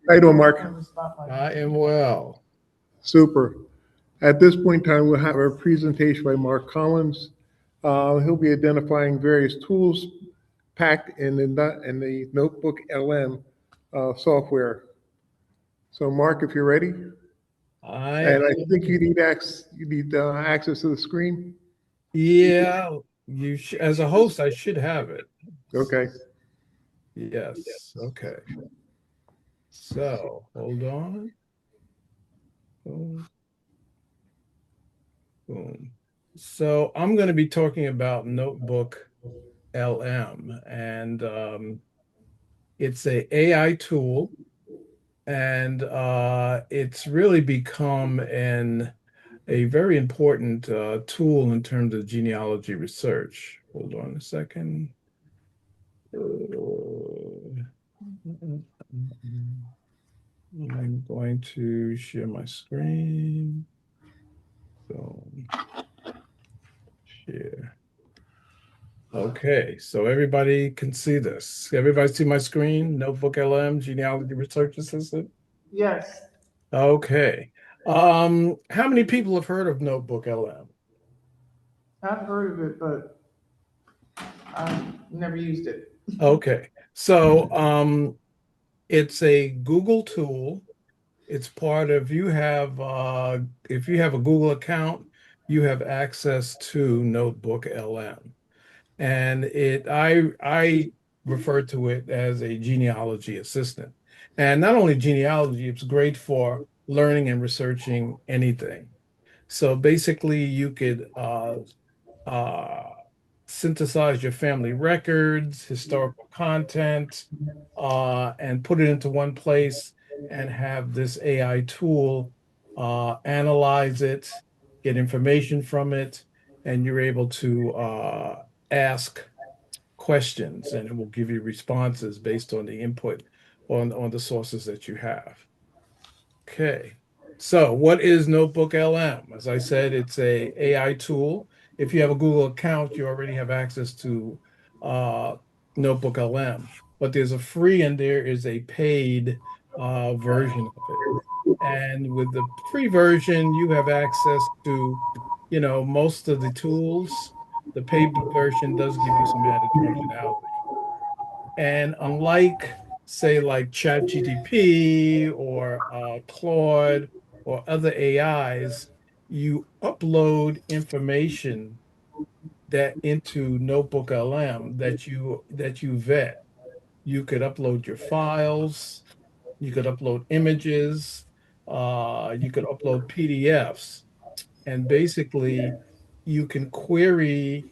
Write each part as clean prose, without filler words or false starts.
How you doing, Mark? I am well. Super. At this point in time, we'll have a presentation by Mark Collins. He'll be identifying various tools packed in the Notebook LM software. So, Mark, if you're ready, I and I think you need access to the screen. Yeah, as a host, I should have it. Okay. Yes. Okay. So hold on. Boom, boom. So I'm going to be talking about Notebook LM, and it's a AI tool, and it's really become an a very important tool in terms of genealogy research. Hold on a second. I'm going to share my screen. So share. Okay, so everybody can see this. Everybody see my screen? Notebook LM, Genealogy Research Assistant. Yes, Okay. How many people have heard of Notebook LM? I've heard of it, but I've never used it. Okay. So it's a Google tool. It's part of you have if you have a Google account, you have access to Notebook LM. And I refer to it as a genealogy assistant. And not only genealogy, it's great for learning and researching anything. So basically, you could uh, synthesize your family records, historical content, and put it into one place and have this AI tool analyze it, get information from it, and you're able to ask questions and it will give you responses based on the input on the sources that you have. Okay. So what is Notebook LM? As I said, it's a AI tool. If you have a Google account, you already have access to uh, Notebook LM. But there's a free and there is a paid version of it. And with the free version, you have access to, most of the tools. The paid version does give you some added functionality. And unlike, say, like ChatGPT or Claude or other AIs, you upload information that into Notebook LM that you vet. You could upload your files, you could upload images, you could upload PDFs, and basically you can query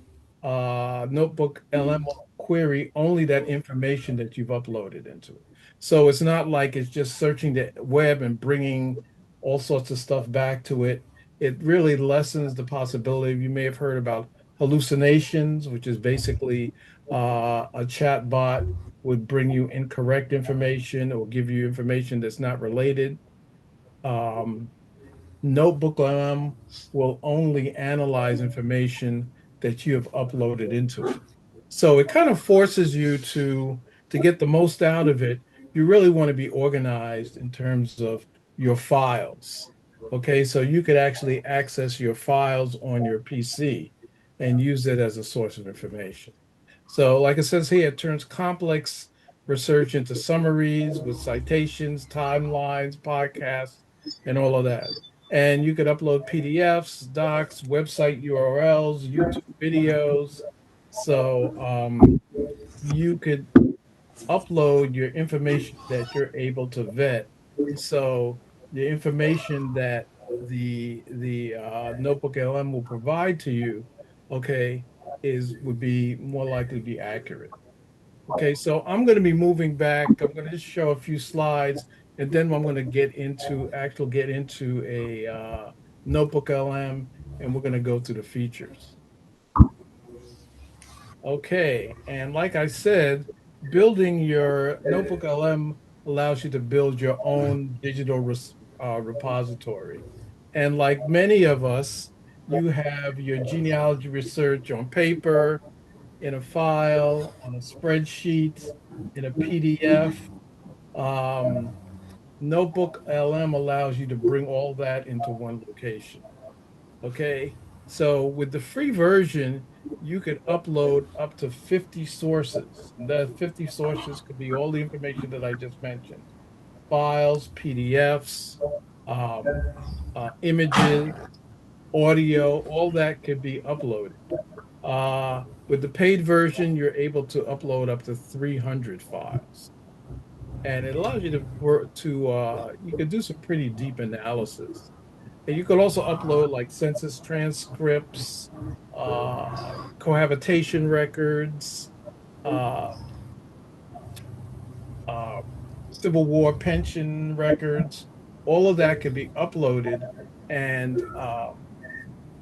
Notebook LM query only that information that you've uploaded into it. So it's not like it's just searching the web and bringing all sorts of stuff back to it. It really lessens the possibility. You may have heard about hallucinations, which is basically a chat bot would bring you incorrect information or give you information that's not related. Um, NotebookLM will only analyze information that you have uploaded into it. So it kind of forces you to get the most out of it. You really want to be organized in terms of your files. Okay, so you could actually access your files on your PC and use it as a source of information. So, like it says here, it turns complex research into summaries with citations, timelines, podcasts, and all of that. And you could upload PDFs, docs, website URLs, YouTube videos. So you could upload your information that you're able to vet. So the information that the Notebook LM will provide to you, okay, would be more likely to be accurate. Okay, so I'm going to be moving back. I'm going to just show a few slides, and then I'm going to get into a Notebook LM, and we're going to go through the features. Okay, and like I said, building your Notebook LM allows you to build your own digital repository. And like many of us, you have your genealogy research on paper, in a file, on a spreadsheet, in a PDF. Um, Notebook LM allows you to bring all that into one location. Okay. So with the free version, you could upload up to 50 sources. And that 50 sources could be all the information that I just mentioned: files, PDFs, um, images, audio, all that could be uploaded. With the paid version, you're able to upload up to 300 files. And it allows you to work you can do some pretty deep analysis. And you could also upload like census transcripts, cohabitation records, uh, uh, Civil War pension records. All of that can be uploaded, and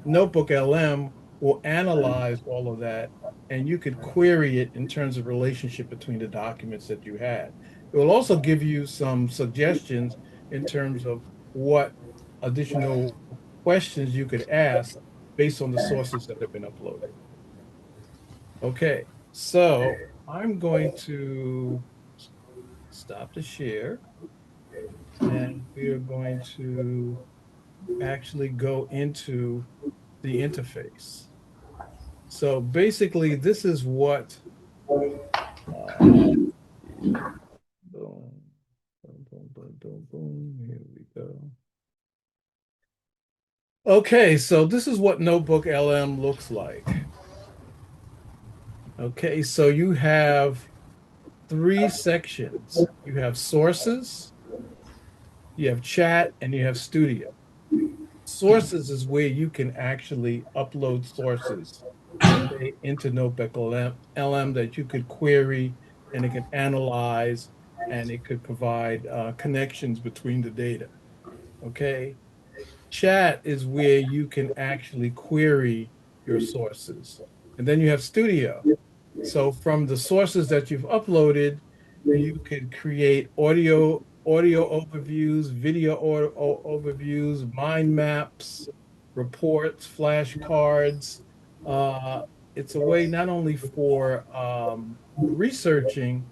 Notebook LM will analyze all of that, and you could query it in terms of relationship between the documents that you had. It will also give you some suggestions in terms of what additional questions you could ask based on the sources that have been uploaded. Okay, so I'm going to stop the share, and we are going to actually go into the interface. So basically, this is what, boom, boom, boom, boom, boom, boom. Here we go. Okay, so this is what Notebook LM looks like. Okay, so you have three sections. You have sources, you have chat, and you have studio. Sources is where you can actually upload sources, okay, into Notebook LM that you could query, and it can analyze, and it could provide connections between the data. Okay. Chat is where you can actually query your sources. And then you have Studio. So from the sources that you've uploaded, you could create audio overviews, video overviews, mind maps, reports, flashcards. Uh, it's a way not only for researching,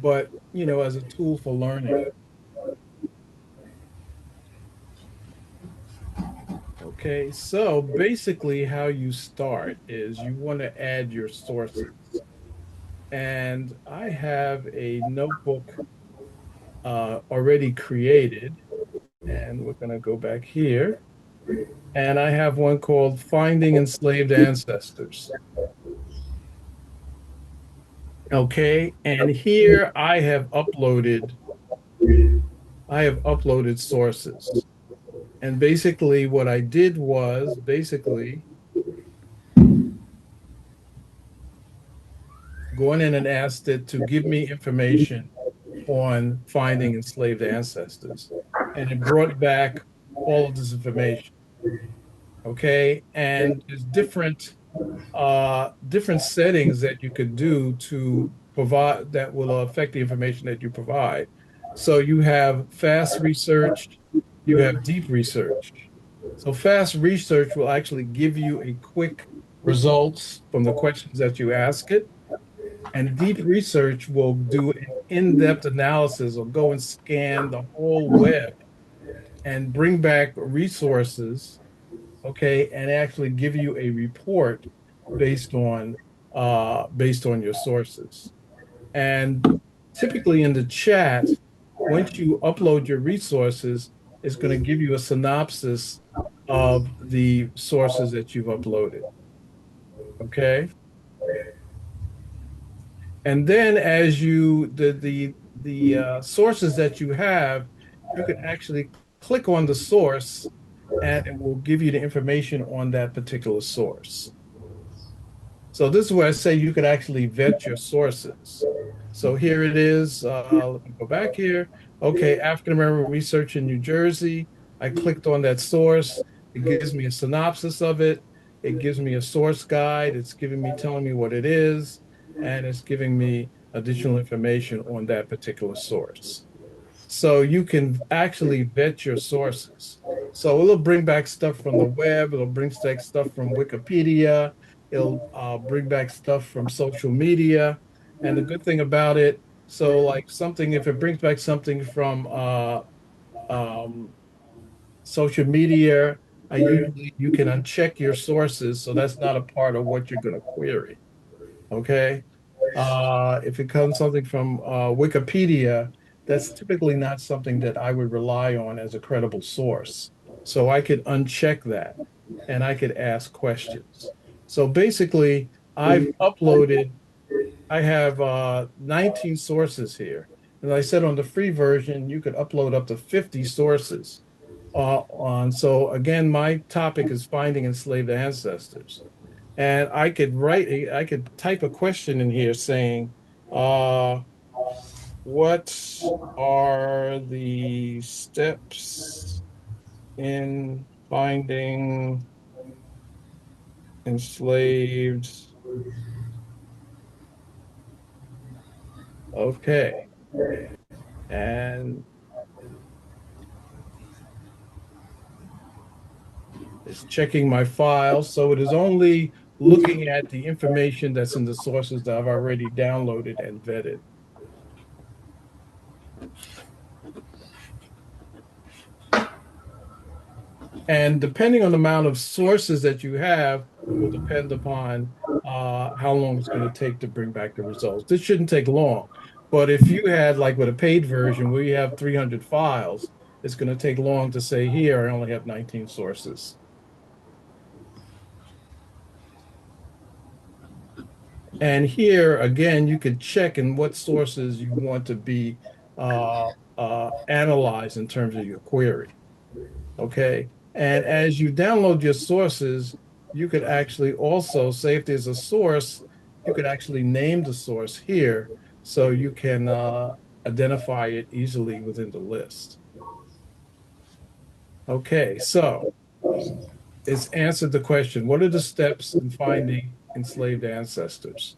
but as a tool for learning. Okay, so basically how you start is you want to add your sources. And I have a notebook already created, and we're going to go back here. And I have one called Finding Enslaved Ancestors. Okay, and here I have uploaded sources. And basically what I did was basically going in and asked it to give me information on finding enslaved ancestors. And it brought back all of this information. Okay. And there's different settings that you could do to provide that will affect the information that you provide. So you have fast research, you have deep research. So fast research will actually give you a quick results from the questions that you ask it. And deep research will do an in-depth analysis or go and scan the whole web and bring back resources, okay, and actually give you a report based on your sources. And typically in the chat, once you upload your resources, it's going to give you a synopsis of the sources that you've uploaded. Okay. And then as the sources that you have, you can actually click on the source and it will give you the information on that particular source. So this is where I say you could actually vet your sources. So here it is. Let me go back here. Okay, African American research in New Jersey. I clicked on that source. It gives me a synopsis of it. It gives me a source guide. It's telling me what it is, and it's giving me additional information on that particular source. So you can actually vet your sources. So it'll bring back stuff from the web. It'll bring back stuff from Wikipedia. It'll bring back stuff from social media. And the good thing about it, so like something, if it brings back something from Um, social media, you can uncheck your sources, so that's not a part of what you're going to query. Okay. If it comes something from Wikipedia, that's typically not something that I would rely on as a credible source. So I could uncheck that and I could ask questions. So basically, I have 19 sources here. As I said, on the free version, you could upload up to 50 sources so again, my topic is finding enslaved ancestors. And I could type a question in here saying, uh, what are the steps in finding enslaved? Okay. And it's checking my files. So it is only looking at the information that's in the sources that I've already downloaded and vetted. And depending on the amount of sources that you have will depend upon how long it's going to take to bring back the results. This shouldn't take long. But if you had, like with a paid version where you have 300 files, it's going to take long to say, here, I only have 19 sources. And here, again, you could check in what sources you want to be analyzed in terms of your query. Okay. And as you download your sources, you could actually also say if there's a source, you could actually name the source here so you can identify it easily within the list. Okay, so it's answered the question. What are the steps in finding enslaved ancestors?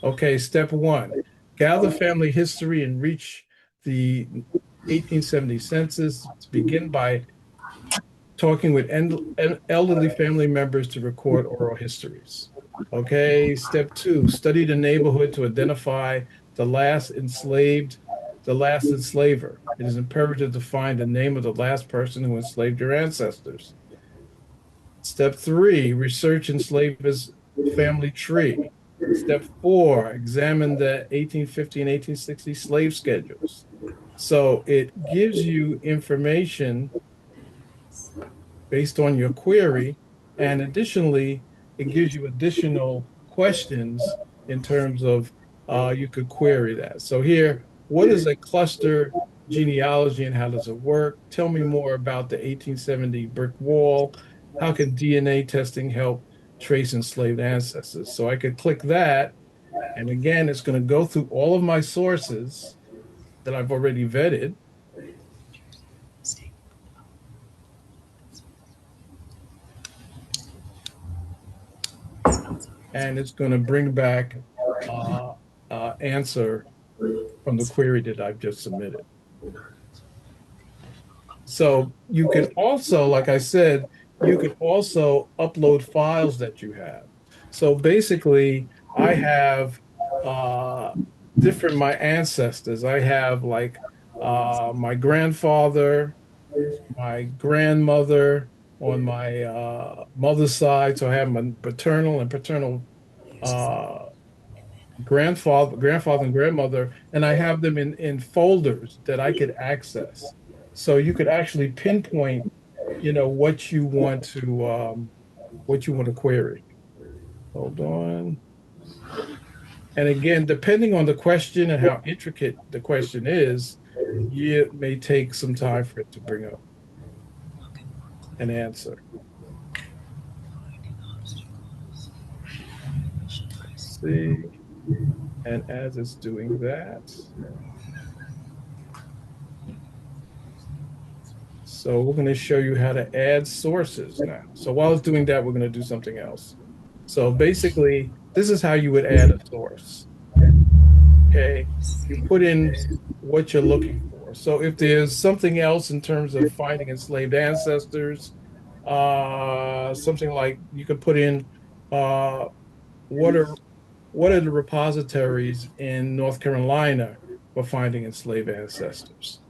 Okay, step one, gather family history and reach the 1870 census. Begin by talking with elderly family members to record oral histories. Okay, step two, study the neighborhood to identify the last enslaved, the last enslaver. It is imperative to find the name of the last person who enslaved your ancestors. Step three, research enslaver's family tree. Step four, examine the 1850 and 1860 slave schedules. So it gives you information based on your query. And additionally, it gives you additional questions in terms of you could query that. So here, what is a cluster genealogy and how does it work? Tell me more about the 1870 brick wall. How can DNA testing help trace enslaved ancestors? So I could click that. And again, it's going to go through all of my sources that I've already vetted. And it's going to bring back answer from the query that I've just submitted. So you can also, like I said, you can also upload files that you have. So basically, I have different my ancestors. I have like my grandfather, my grandmother on my mother's side. So I have my paternal and paternal uh, grandfather and grandmother, and I have them in folders that I could access. So you could actually pinpoint, what you want to query. Hold on. And again, depending on the question and how intricate the question is, it may take some time for it to bring up an answer. Let's see. And as it's doing that, so we're going to show you how to add sources now. So while it's doing that, we're going to do something else. So basically, this is how you would add a source. Okay, you put in what you're looking for. So if there's something else in terms of finding enslaved ancestors, something like you could put in uh, what are what are the repositories in North Carolina for finding enslaved ancestors?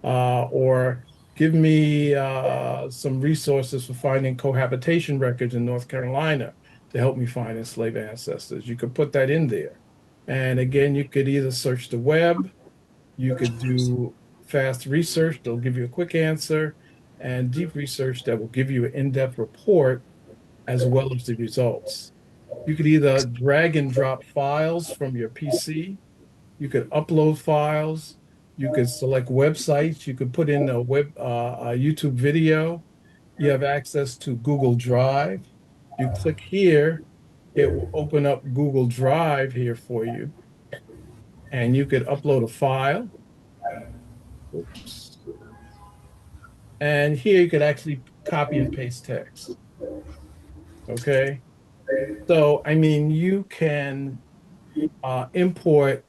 Or give me some resources for finding cohabitation records in North Carolina to help me find enslaved ancestors. You could put that in there. And again, you could either search the web, you could do fast research, they'll give you a quick answer, and deep research that will give you an in-depth report as well as the results. You could either drag and drop files from your PC, you could upload files, you could select websites, you could put in a YouTube video. You have access to Google Drive. You click here, it will open up Google Drive here for you, and you could upload a file. Oops. And here you could actually copy and paste text. Okay. So, I mean, you can import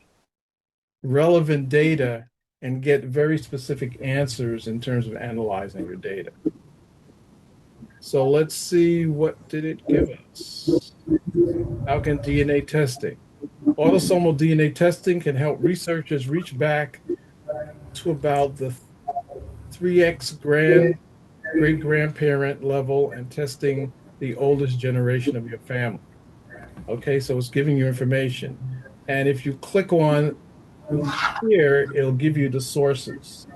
relevant data and get very specific answers in terms of analyzing your data. So let's see, what did it give us? How can DNA testing? Autosomal DNA testing can help researchers reach back to about the 3x great grandparent level and testing the oldest generation of your family. Okay, so it's giving you information. And if you click on here, it'll give you the sources.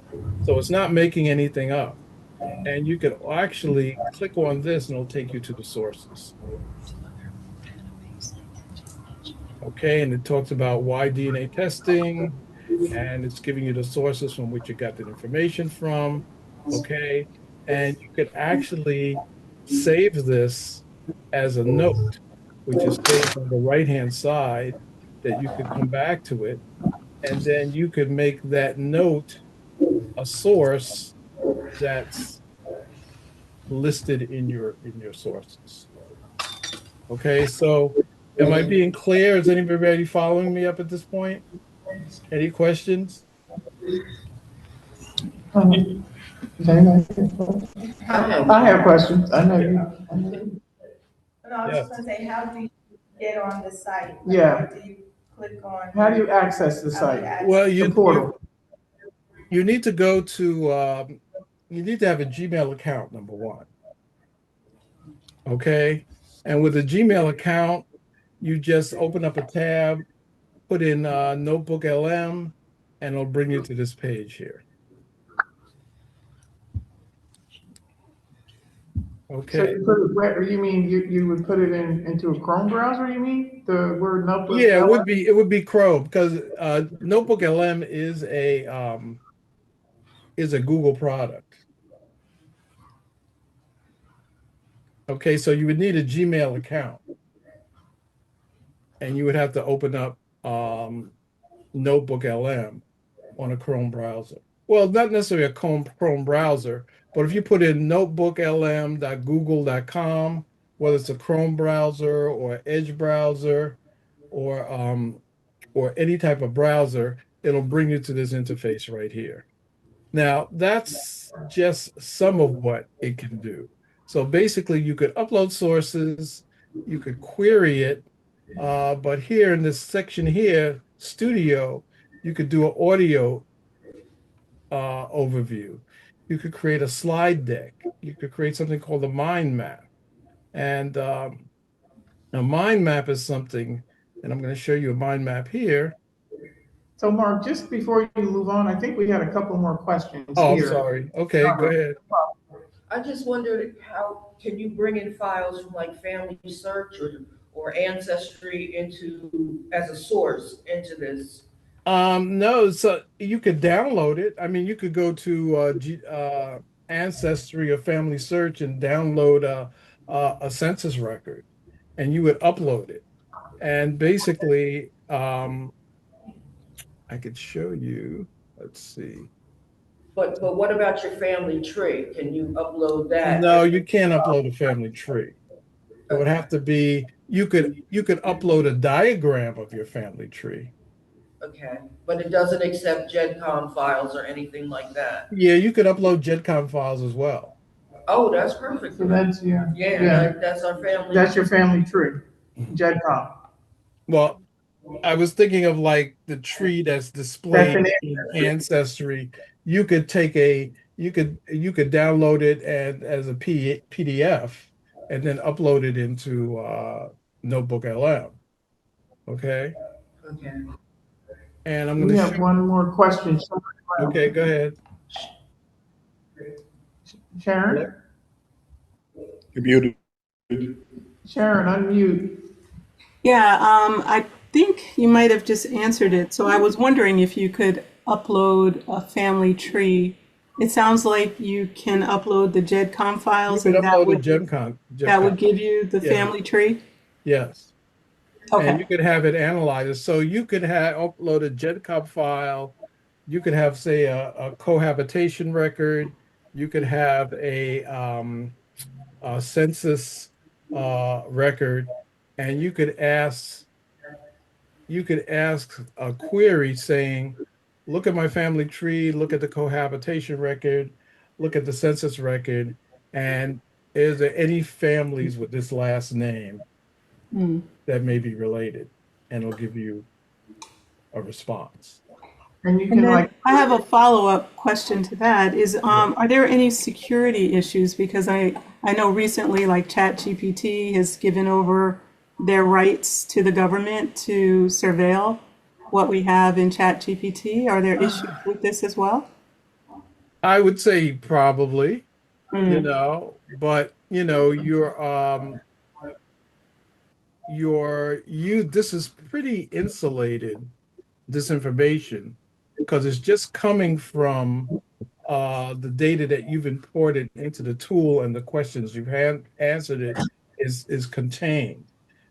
So it's not making anything up. And you can actually click on this and it'll take you to the sources. Okay, and it talks about why DNA testing, and it's giving you the sources from which you got that information from. Okay, and you could actually save this as a note, which is saved on the right-hand side, that you could come back to it, and then you could make that note a source that's listed in your sources. Okay, so am I being clear? Is anybody following me up at this point? Any questions? I have questions. I know you. No, I was Yeah. just gonna say, how do you get on the site? Yeah. Do you click on? How do you access the How do you site? access- Well, The portal. you need to go to you need to have a Gmail account, number one. Okay, and with a Gmail account, you just open up a tab, put in NotebookLM, and it'll bring you to this page here. So Okay. you put it where, you mean you would put it into a Chrome browser, you mean? The word notebook? Yeah, it would be Chrome because NotebookLM is a Google product. Okay, so you would need a Gmail account, and you would have to open up NotebookLM on a Chrome browser. Well, not necessarily a Chrome browser, but if you put in notebooklm.google.com, whether it's a Chrome browser or Edge browser or any type of browser, it'll bring you to this interface right here. Now, that's just some of what it can do. So basically, you could upload sources, you could query it, but here in this section here, Studio, you could do an audio overview. You could create a slide deck. You could create something called a mind map. And a mind map is something, and I'm going to show you a mind map here. So Mark, just before you move on, I think we had a couple more questions Oh, I'm here. sorry. Okay, go ahead. I just wondered, how can you bring in files from like Family Search or Ancestry as a source into this? No, so you could download it. I mean, you could go to Ancestry or Family Search and download a census record, and you would upload it. And basically, I could show you. Let's see. But what about your family tree? Can you upload that? No, you can't upload a family tree. It would have to be, you could upload a diagram of your family tree. Okay, but it doesn't accept GEDCOM files or anything like that? Yeah, you could upload GEDCOM files as well. Oh, that's perfect. So that's your, Yeah, that's our family. that's your family tree, JEDCOM. Well, I was thinking of like the tree that's displayed That's an in Ancestry. You could take a you could download it and as a PDF and then upload it into NotebookLM. Okay. Okay. And I'm We going to have show. one more question. Okay, go ahead. Sharon? You're muted. Sharon, unmute. Yeah, I think you might have just answered it. So I was wondering if you could upload a family tree. It sounds like you can upload the GEDCOM You files could and upload a GEMCON. that would give you the Yeah. family tree? Yes. And you Okay. could have it analyzed. So you could have upload a GEDCOM file. You could have, say, a cohabitation record. You could have a census record, and you could ask a query saying, look at my family tree, look at the cohabitation record, look at the census record, and is there any families with this last name Hmm. that may be related? And it'll give you a response. And you And can then I have a follow-up question to that is, Yeah. are there any security issues? Because I know recently, like ChatGPT has given over their rights to the government to surveil what we have in ChatGPT. Are there issues with this as well? I would say probably, Mm. but this is pretty insulated, this information, because it's just coming from the data that you've imported into the tool and the questions you've answered it is contained.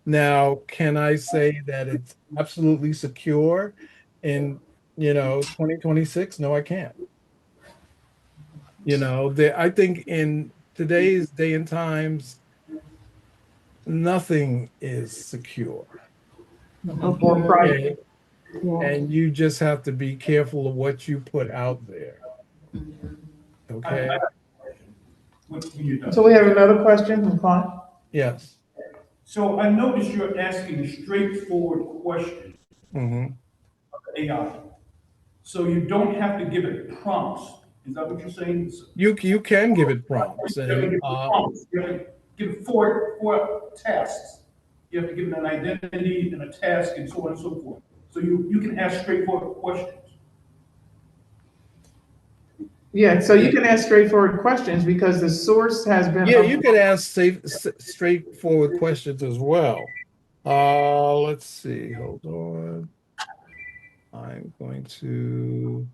Now, can I say that it's absolutely secure in 2026? No, I can't. I think in today's day and times, nothing is secure. or private. Okay. Yeah. And you just have to be careful of what you put out there. Okay. So we have another question from Klein. Yes. So I noticed you're asking straightforward questions Hmm. of AI. So you don't have to give it prompts. Is that what you're saying? You can give it prompts, You have to and give it prompts. You have to give it four tasks. You have to give it an identity and a task and so on and so forth. So you can ask straightforward questions. Yeah, so you can ask straightforward questions because the source has been. yeah, you can ask straightforward questions as well. Let's see. Hold on. I'm going to.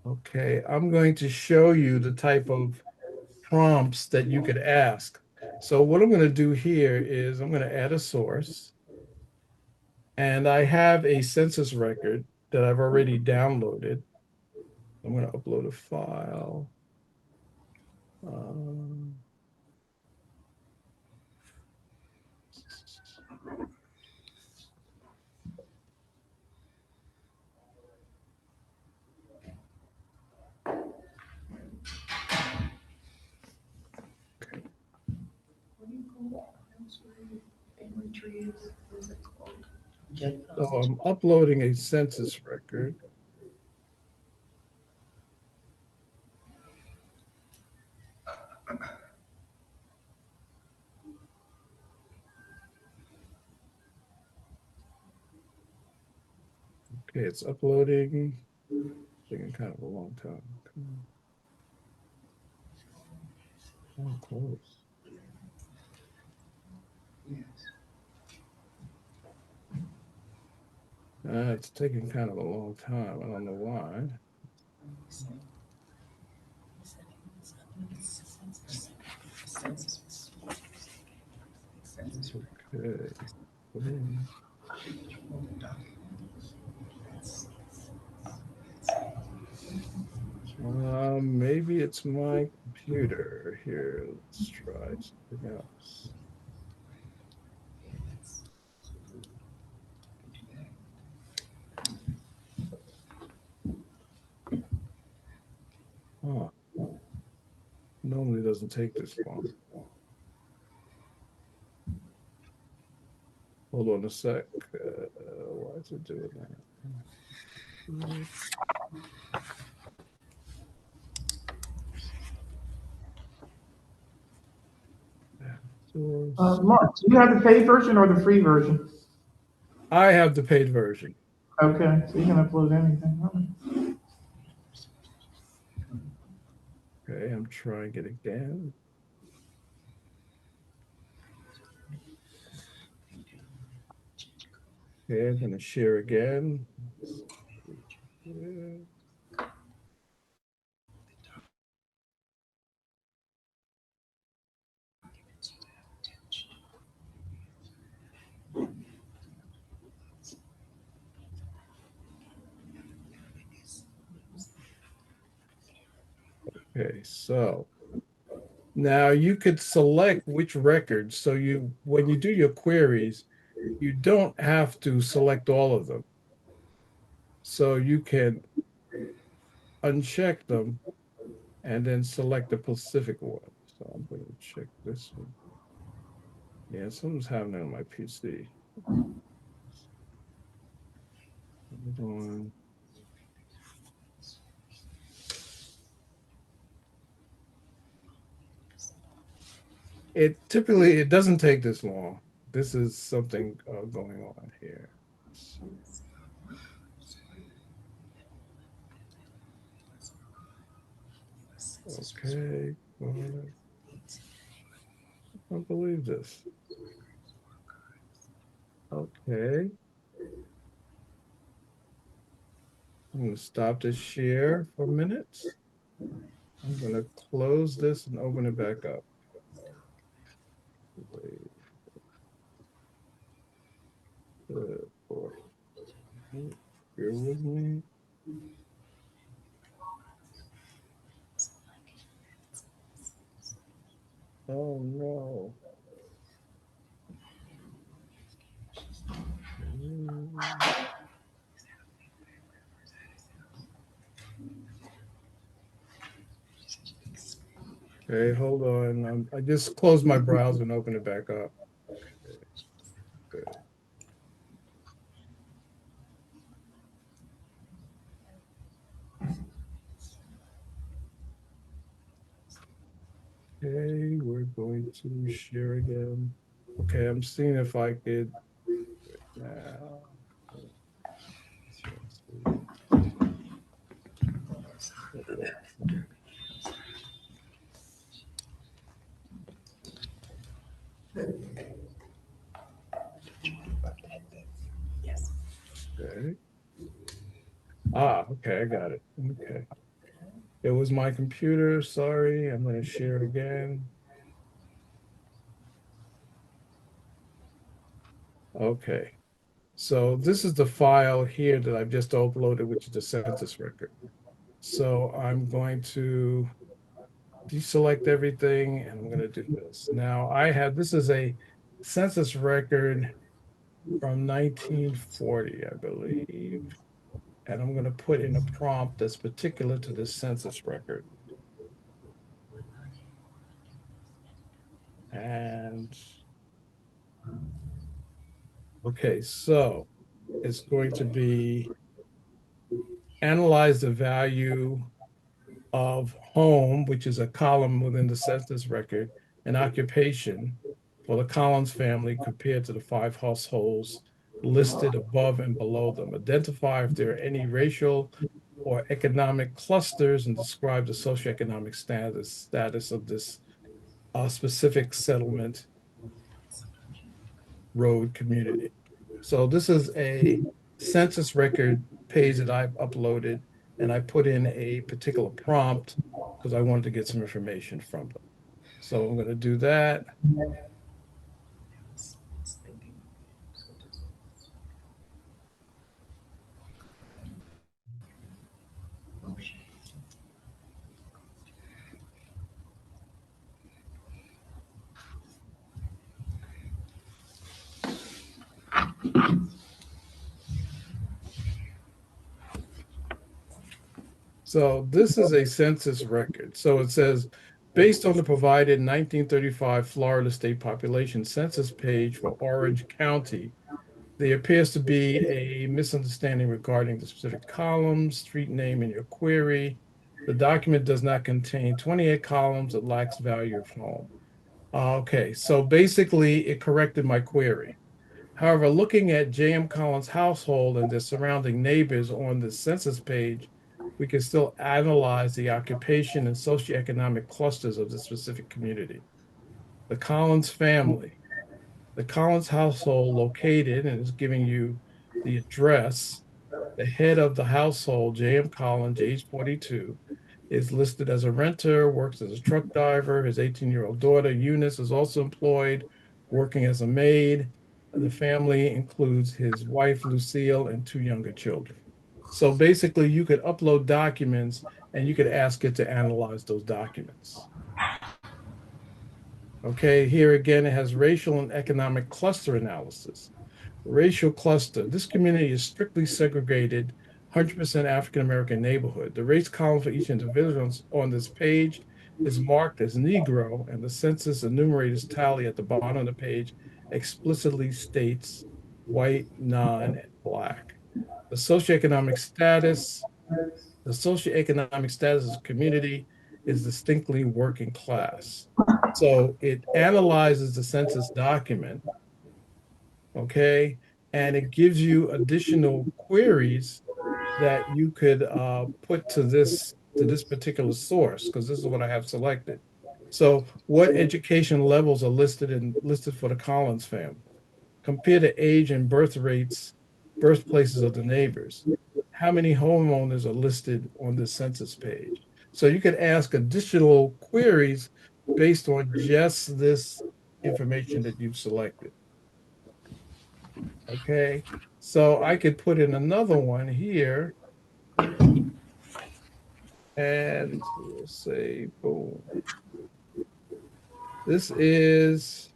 Okay, I'm going to show you the type of prompts that you could ask. So what I'm going to do here is I'm going to add a source, and I have a census record that I've already downloaded. I'm going to upload a file. Um, so I'm uploading a census record. Okay, it's uploading. Taking kind of a long time. Come on. Oh, close. It's taking kind of a long time. I don't know why. Okay. Maybe it's my computer here. Let's try something else. Huh. Normally doesn't take this long. Hold on a sec. Why is it doing that? Mark, do you have the paid version or the free version? I have the paid version. Okay, so you can upload anything. All right. Okay, I'm trying it again. Okay, I'm gonna share again. Okay, so now you could select which records. So when you do your queries, you don't have to select all of them. So you can uncheck them and then select the specific one. So I'm going to check this one. Yeah, something's happening on my PC. Hold on. It doesn't take this long. This is something going on here. Okay, I can't believe this. Okay, I'm going to stop this share for a minute. I'm going to close this and open it back up. Wait. Boy. Bear with me. Oh no. Okay, hold on. I just closed my browser and opened it back up. Okay, good. Okay, we're going to share again. Okay, I'm seeing if I could now. Okay. Okay, I got it. Okay. It was my computer. Sorry, I'm going to share again. Okay. So this is the file here that I've just uploaded, which is the census record. So I'm going to deselect everything and I'm going to do this. Now this is a census record from 1940, I believe. And I'm going to put in a prompt that's particular to this census record. And okay, so it's going to be analyze the value of home, which is a column within the census record, and occupation for the Collins family compared to the 5 households listed above and below them. Identify if there are any racial or economic clusters and describe the socioeconomic status of this specific settlement road community. So this is a census record page that I've uploaded, and I put in a particular prompt because I wanted to get some information from them. So I'm going to do that. So this is a census record. So it says, based on the provided 1935 Florida state population census page for Orange County, there appears to be a misunderstanding regarding the specific columns, street name in your query. The document does not contain 28 columns. It lacks value of home. Okay, so basically it corrected my query. However, looking at J.M. Collins' household and the surrounding neighbors on the census page, we can still analyze the occupation and socioeconomic clusters of the specific community. The Collins family, the Collins household located, and is giving you the address. The head of the household, J.M. Collins, age 42, is listed as a renter, works as a truck driver. His 18-year-old daughter, Eunice, is also employed, working as a maid. The family includes his wife, Lucille, and 2 younger children. So basically, you could upload documents and you could ask it to analyze those documents. Okay, here again, it has racial and economic cluster analysis. Racial cluster. This community is strictly segregated, 100% African American neighborhood. The race column for each individual on this page is marked as Negro, and the census enumerators tally at the bottom of the page explicitly states white, non, and black. The socioeconomic status. The socioeconomic status of the community is distinctly working class. So it analyzes the census document, okay, and it gives you additional queries that you could put to this particular source, because this is what I have selected. So what education levels are listed for the Collins family? Compare the age and birth rates, birthplaces of the neighbors. How many homeowners are listed on the census page? So you could ask additional queries based on just this information that you've selected. Okay, so I could put in another one here and we'll say, boom. This is,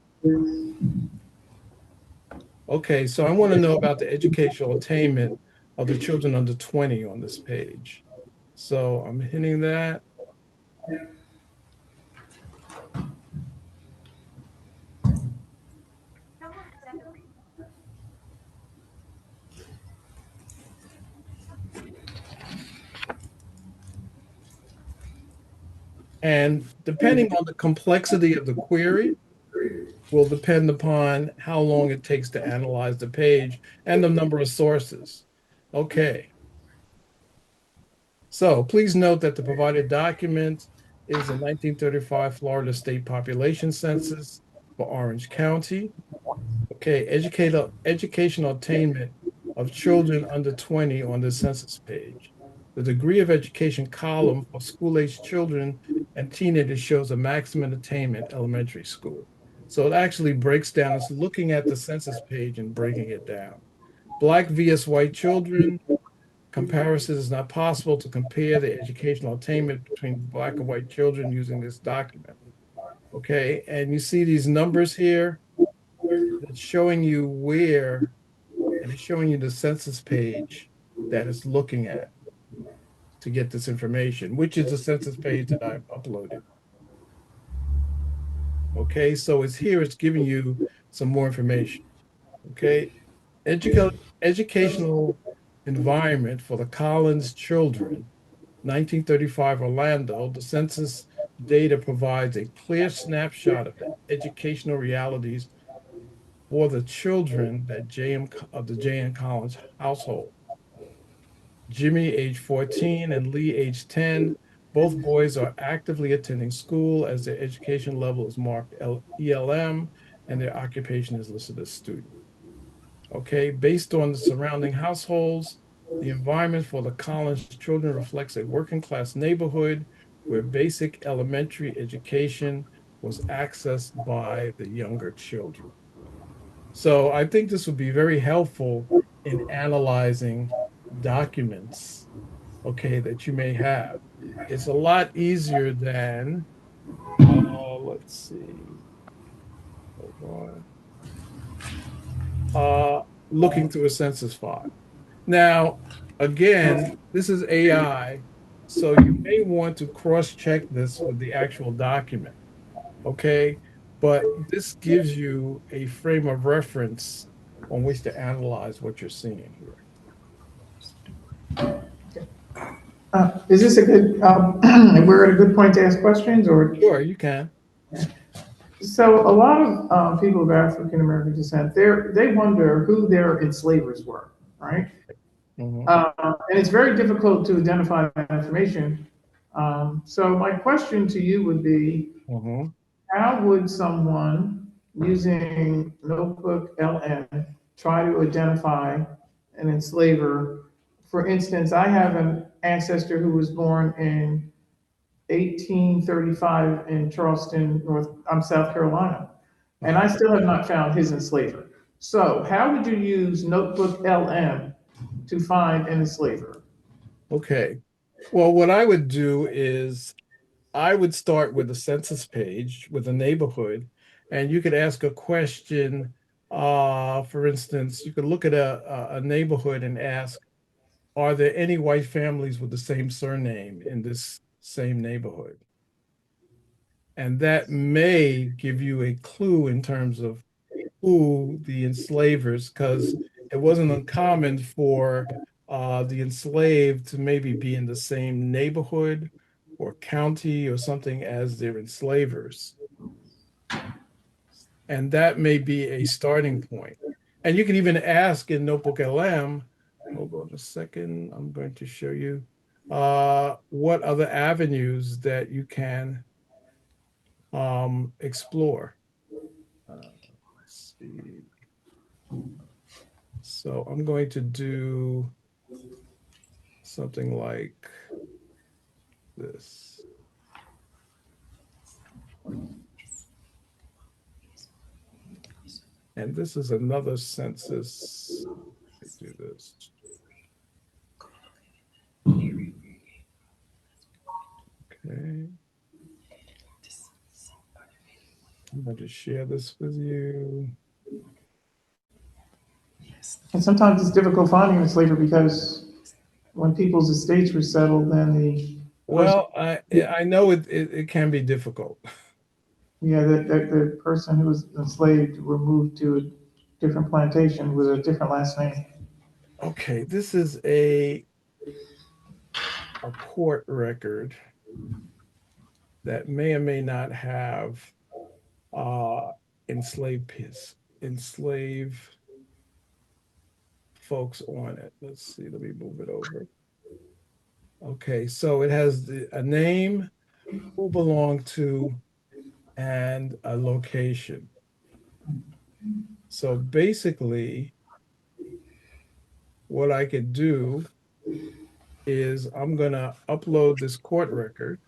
okay, so I want to know about the educational attainment of the children under 20 on this page. So I'm hitting that. And depending on the complexity of the query, will depend upon how long it takes to analyze the page and the number of sources. Okay. So please note that the provided document is the 1935 Florida State Population Census for Orange County. Okay, educational attainment of children under 20 on the census page. The degree of education column for school-aged children and teenagers shows a maximum attainment elementary school. So it actually breaks down, it's looking at the census page and breaking it down. Black vs. white children, comparison is not possible to compare the educational attainment between Black and white children using this document. Okay, and you see these numbers here that's showing you where, and it's showing you the census page that it's looking at to get this information, which is the census page that I've uploaded. Okay, so it's here, it's giving you some more information. Okay, educational environment for the Collins children, 1935 Orlando. The census data provides a clear snapshot of the educational realities for the children that of the J.M. Collins household. Jimmy, age 14, and Lee, age 10. Both boys are actively attending school as their education level is marked ELM and their occupation is listed as student. Okay, based on the surrounding households, the environment for the Collins children reflects a working class neighborhood where basic elementary education was accessed by the younger children. So I think this would be very helpful in analyzing documents, okay, that you may have. It's a lot easier than, let's see, hold on, looking through a census file. Now, again, this is AI, so you may want to cross-check this with the actual document, okay? But this gives you a frame of reference on which to analyze what you're seeing here. Is this a good, we're at a good point to ask questions or? Sure, you can. So a lot of people of African American descent, they wonder who their enslavers were, right? Mhm. And it's very difficult to identify that information. So my question to you would be, Mhm. how would someone using Notebook LM try to identify an enslaver? For instance, I have an ancestor who was born in 1835 in Charleston, South Carolina, and I still have not found his enslaver. So how would you use Notebook LM to find an enslaver? Okay. Well, what I would do is I would start with a census page with a neighborhood, and you could ask a question. For instance, you could look at a neighborhood and ask, are there any white families with the same surname in this same neighborhood? And that may give you a clue in terms of who the enslavers, because it wasn't uncommon for the enslaved to maybe be in the same neighborhood or county or something as their enslavers. And that may be a starting point. And you can even ask in Notebook LM, hold on a second, I'm going to show you what other avenues that you can explore. Let's see. So I'm going to do something like this. And this is another census. Let me do this. Okay. I'm going to share this with you. And sometimes it's difficult finding an enslaver because when people's estates were settled, then the person, Well, I know it can be difficult. yeah, the person who was enslaved were moved to a different plantation with a different last name. Okay, this is a court record that may or may not have uh enslaved folks on it. Let's see, let me move it over. Okay, so it has a name, who belonged to, and a location. So basically, what I could do is I'm gonna upload this court record.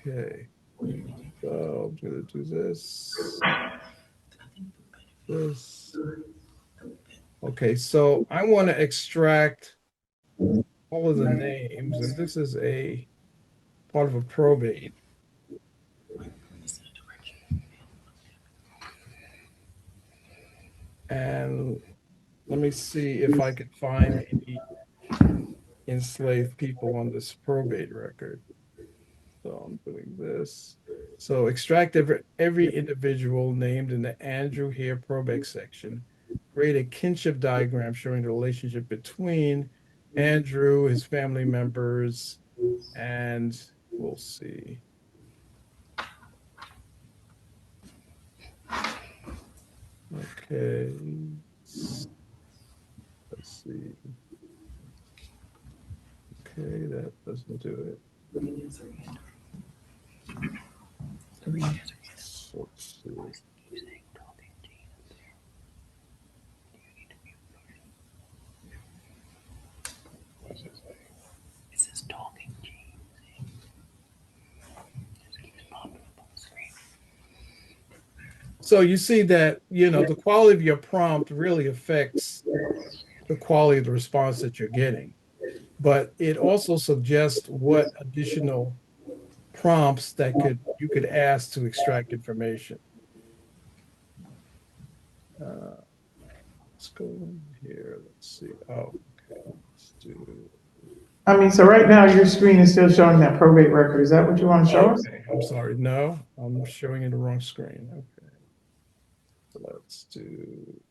Okay, so I'm gonna do this. Okay, so I want to extract all of the names, and this is a part of a probate. And let me see if I could find any enslaved people on this probate record. So I'm doing this. So extract every individual named in the Andrew Hare probate section. Create a kinship diagram showing the relationship between Andrew, his family members, and we'll see. Okay. Let's see. Okay, that doesn't do it. Let's see. So you see that, the quality of your prompt really affects the quality of the response that you're getting. But it also suggests what additional prompts that you could ask to extract information. let's go in here. Let's see. Oh, okay. Let's do. I mean, so right now your screen is still showing that probate record. Is that what you want to show us? Okay, I'm sorry. No, I'm showing you the wrong screen. Okay. Let's do.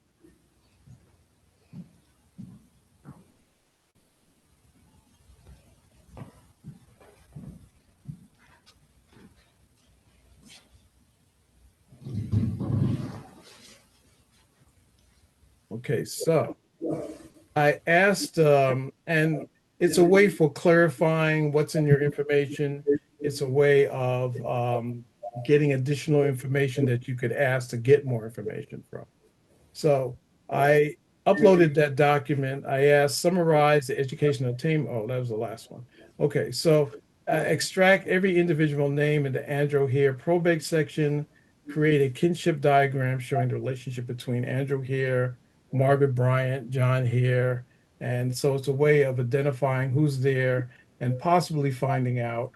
Okay, so I asked, and it's a way for clarifying what's in your information. It's a way of getting additional information that you could ask to get more information from. So I uploaded that document. I asked, summarize the educational attainment. Oh, that was the last one. Okay, so extract every individual name in the Andrew here probate section, create a kinship diagram showing the relationship between Andrew here, Margaret Bryant, John here. And so it's a way of identifying who's there and possibly finding out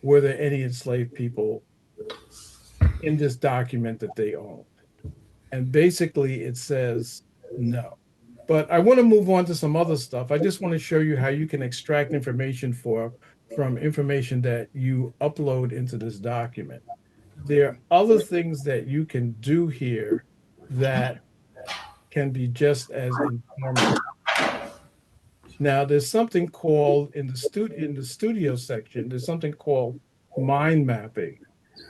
were there any enslaved people in this document that they own. And basically it says no. But I want to move on to some other stuff. I just want to show you how you can extract information from information that you upload into this document. There are other things that you can do here that can be just as informative. Now, there's something called in the studio section, there's something called mind mapping.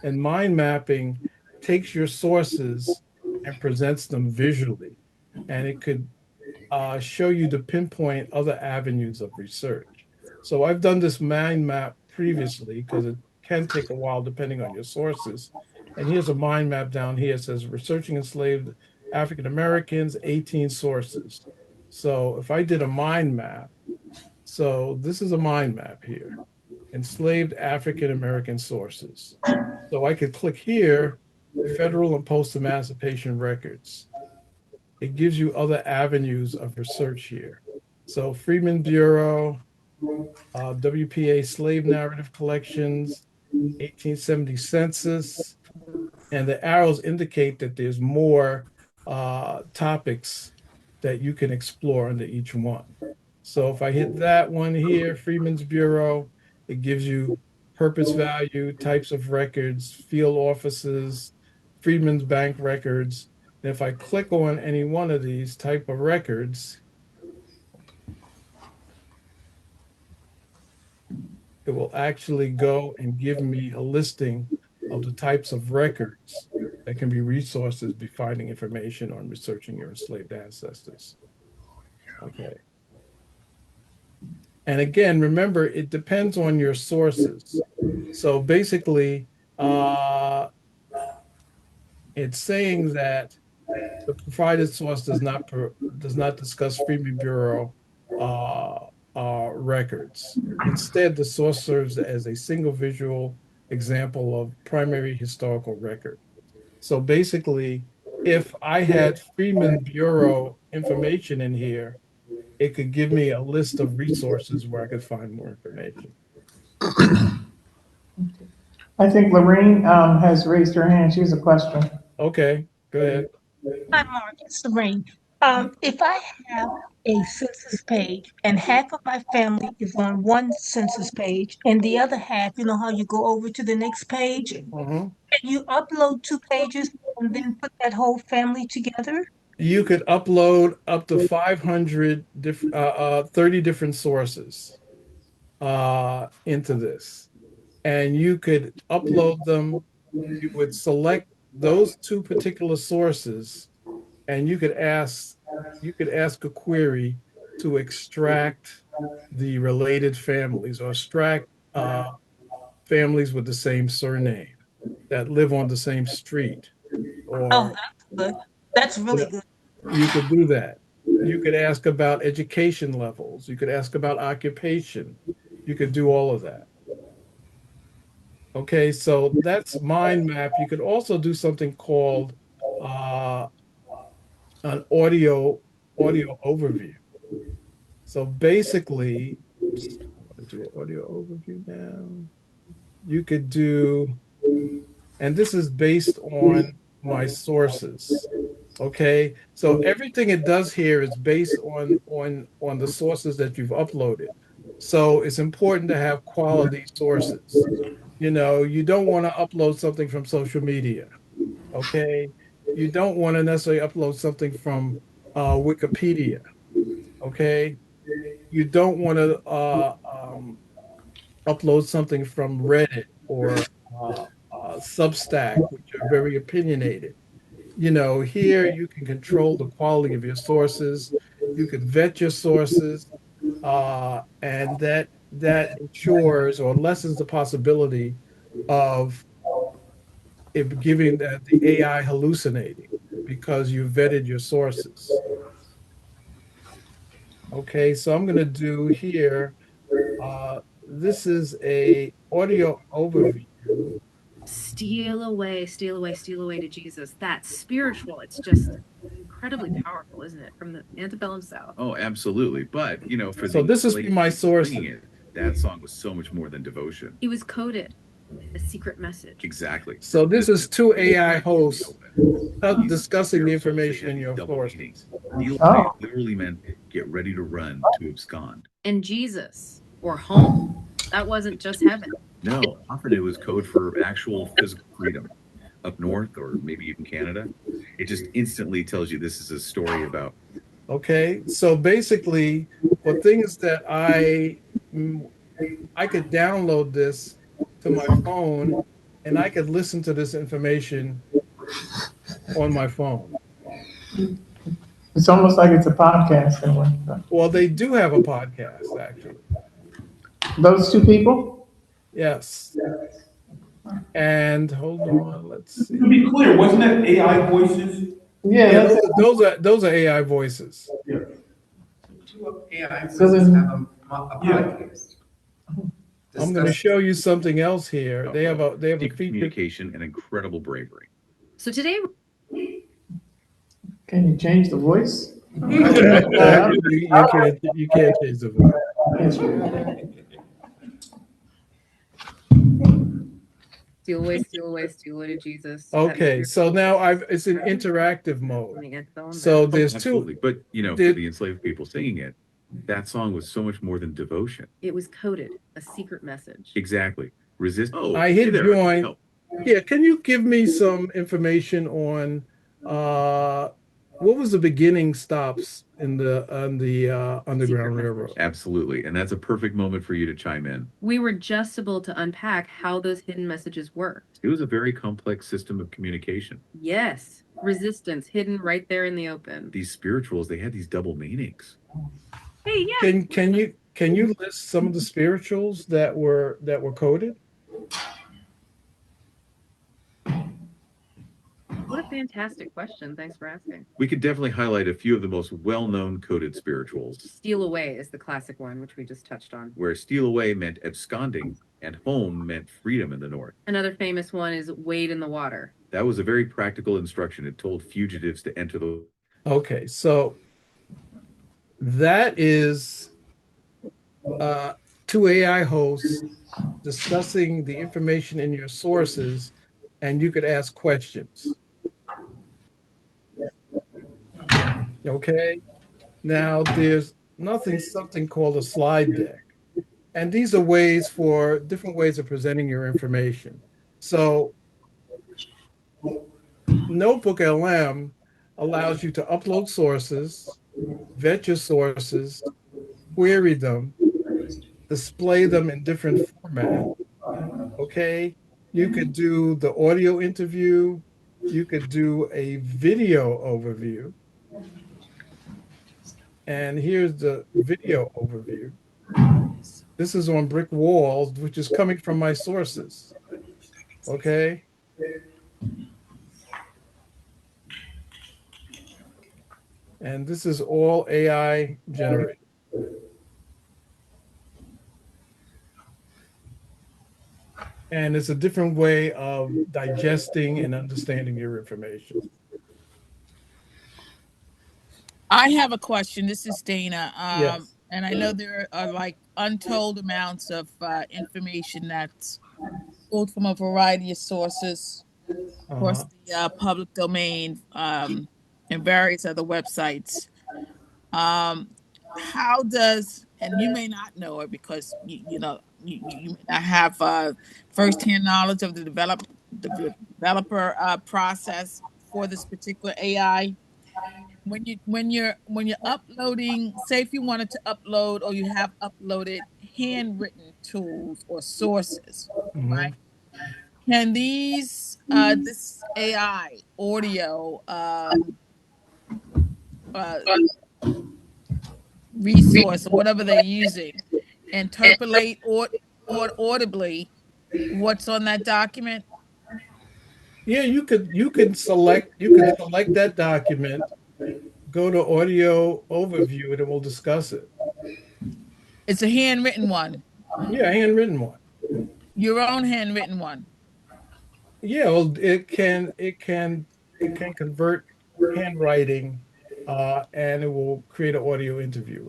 And mind mapping takes your sources and presents them visually. And it could show you to pinpoint other avenues of research. So I've done this mind map previously because it can take a while depending on your sources. And here's a mind map down here. It says researching enslaved African Americans, 18 sources. So if I did a mind map, so this is a mind map here, enslaved African American sources. So I could click here, federal and post-emancipation records. It gives you other avenues of research here. So Freedmen's Bureau, WPA slave narrative collections, 1870 census, and the arrows indicate that there's more topics that you can explore under each one. So if I hit that one here, Freedmen's Bureau, it gives you purpose value, types of records, field offices, Freedmen's Bank records. And if I click on any one of these type of records, it will actually go and give me a listing of the types of records that can be resources be finding information on researching your enslaved ancestors. Okay. And again, remember, it depends on your sources. So basically, it's saying that the provided source does not discuss Freedmen Bureau records. Instead, the source serves as a single visual example of primary historical record. So basically, if I had Freedmen Bureau information in here, it could give me a list of resources where I could find more information. I think Lorraine has raised her hand. She has a question. Okay, go ahead. Hi, Mark. It's Lorraine. If I have a census page and half of my family is on one census page and the other half, you know how you go over to the next page? Mhm. Can you upload two pages and then put that whole family together? You could upload up to 30 different sources into this. And you could upload them. You would select those two particular sources, and you could ask a query to extract the related families or extract families with the same surname that live on the same street, Oh, or that's good. That's really good. you could do that. You could ask about education levels. You could ask about occupation. You could do all of that. Okay, so that's mind map. You could also do something called uh, an audio overview. So basically, I'm going to do an audio overview now. You could do, and this is based on my sources. Okay, so everything it does here is based on the sources that you've uploaded. So it's important to have quality sources. You know, you don't want to upload something from social media. Okay, you don't want to necessarily upload something from Wikipedia. Okay, you don't want to upload something from Reddit or Substack, which are very opinionated. You know, here you can control the quality of your sources. You can vet your sources, and that ensures or lessens the possibility of it giving the AI hallucinating because you vetted your sources. Okay, so I'm going to do here. This is a audio overview. Steal away, steal away, steal away to Jesus. That's spiritual. It's just incredibly powerful, isn't it? From the antebellum South. Oh, absolutely. But, you know, for So the this is from my sources. singing it, that song was so much more than devotion. It was coded with a secret message. Exactly. So this is two AI hosts These discussing the spirituals, they information had in your double sources. meanings. Steal Oh. away literally meant get ready to run, to abscond. And Jesus, or home, that wasn't just heaven. No, often it was code for actual physical freedom. Up north, or maybe even Canada, it just instantly tells you this is a story about. Okay, so basically, for things that I could download this to my phone, and I could listen to this information on my phone. It's almost like it's a podcast in a way. Well, they do have a podcast, actually. Those two people? Yes. And hold on, let's see. To be clear, wasn't that AI voices? Yeah, Yeah, that's those are AI voices. Yeah. Two AI So voices then- have a podcast. I'm going to show you something else here. They have a Secret feature. communication and incredible bravery. So today, Can you change the voice? You can't change the voice. steal away, steal away, steal away to Jesus. Okay, so now it's in interactive mode. So there's Absolutely. two. But, you know, for the enslaved people singing it, that song was so much more than devotion. It was coded, a secret message. Exactly. Resist. Oh, I hit hey there, join. help. Yeah, can you give me some information on what was the beginning stops on the Underground Railroad? Absolutely. And that's a perfect moment for you to chime in. We were just able to unpack how those hidden messages worked. It was a very complex system of communication. Yes, resistance hidden right there in the open. These spirituals, they had these double meanings. Hey, yeah. Can you list some of the spirituals that were coded? What a fantastic question. Thanks for asking. We could definitely highlight a few of the most well-known coded spirituals, Steal away is the classic one, which we just touched on. where steal away meant absconding and home meant freedom in the North. Another famous one is wade in the water. That was a very practical instruction. It told fugitives to enter the. Okay, so that is two AI hosts discussing the information in your sources, and you could ask questions. Okay, now there's something called a slide deck, and these are different ways of presenting your information. So NotebookLM allows you to upload sources, vet your sources, query them, display them in different formats. Okay, you could do the audio interview, you could do a video overview. And here's the video overview. This is on brick walls, which is coming from my sources. Okay. And this is all AI generated. And it's a different way of digesting and understanding your information. I have a question. This is Dana. Yes. And I know there are like untold amounts of information that's pulled from a variety of sources, of course, the public domain, and various other websites. Um, how does, and you may not know it because you may not have firsthand knowledge of the developer process for this particular AI. When you're uploading, say if you wanted to upload or you have uploaded handwritten tools or sources, Mhm. right? Can these this AI audio uh, resource or whatever they're using interpolate or audibly what's on that document? Yeah, you could select that document, go to audio overview, and it will discuss it. It's a handwritten one, Yeah, handwritten one. your own handwritten one. Yeah, well, it can convert handwriting, and it will create an audio interview.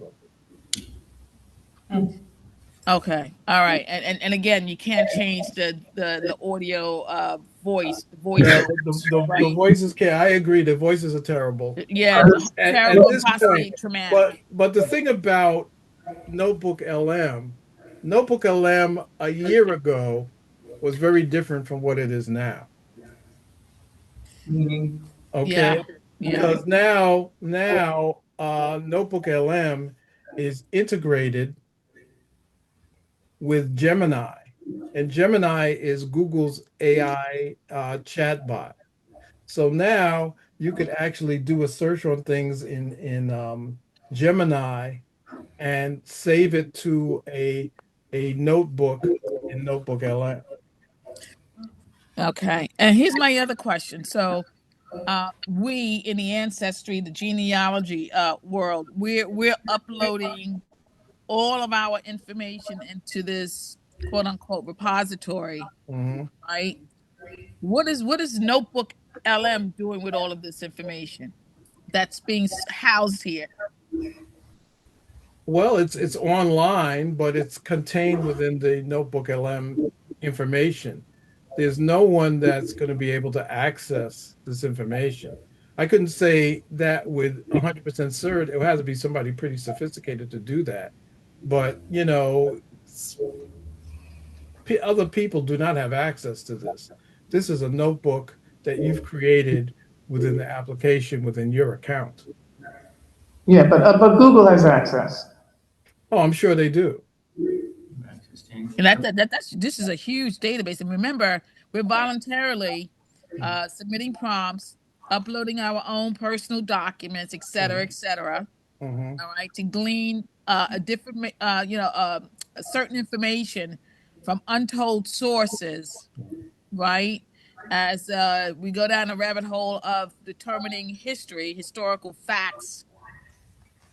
Okay, all right, and again, you can't change the audio the Yeah, voiceover, the right? voices can. I agree. The voices are terrible. Yeah, At terrible and this possibly point, traumatic. but the thing about Notebook LM, Notebook LM a year ago was very different from what it is now. Meaning, Okay, Yeah, yeah. because now Notebook LM is integrated with Gemini, and Gemini is Google's AI chatbot. So now you could actually do a search on things in Gemini and save it to a notebook in Notebook LM. Okay, and here's my other question. So, we in the ancestry, the genealogy world, we're uploading all of our information into this quote unquote repository, Mhm. right? What is Notebook LM doing with all of this information that's being housed here? Well, it's online, but it's contained within the Notebook LM information. There's no one that's going to be able to access this information. I couldn't say that with 100% certainty. It has to be somebody pretty sophisticated to do that. But, other people do not have access to this. This is a notebook that you've created within the application within your account. yeah, but Google has access. Oh, I'm sure they do. And that's this is a huge database. And remember, we're voluntarily submitting prompts, uploading our own personal documents, et cetera, et cetera. Mhm. All right, to glean a different, a certain information from untold sources, right? As we go down a rabbit hole of determining historical facts,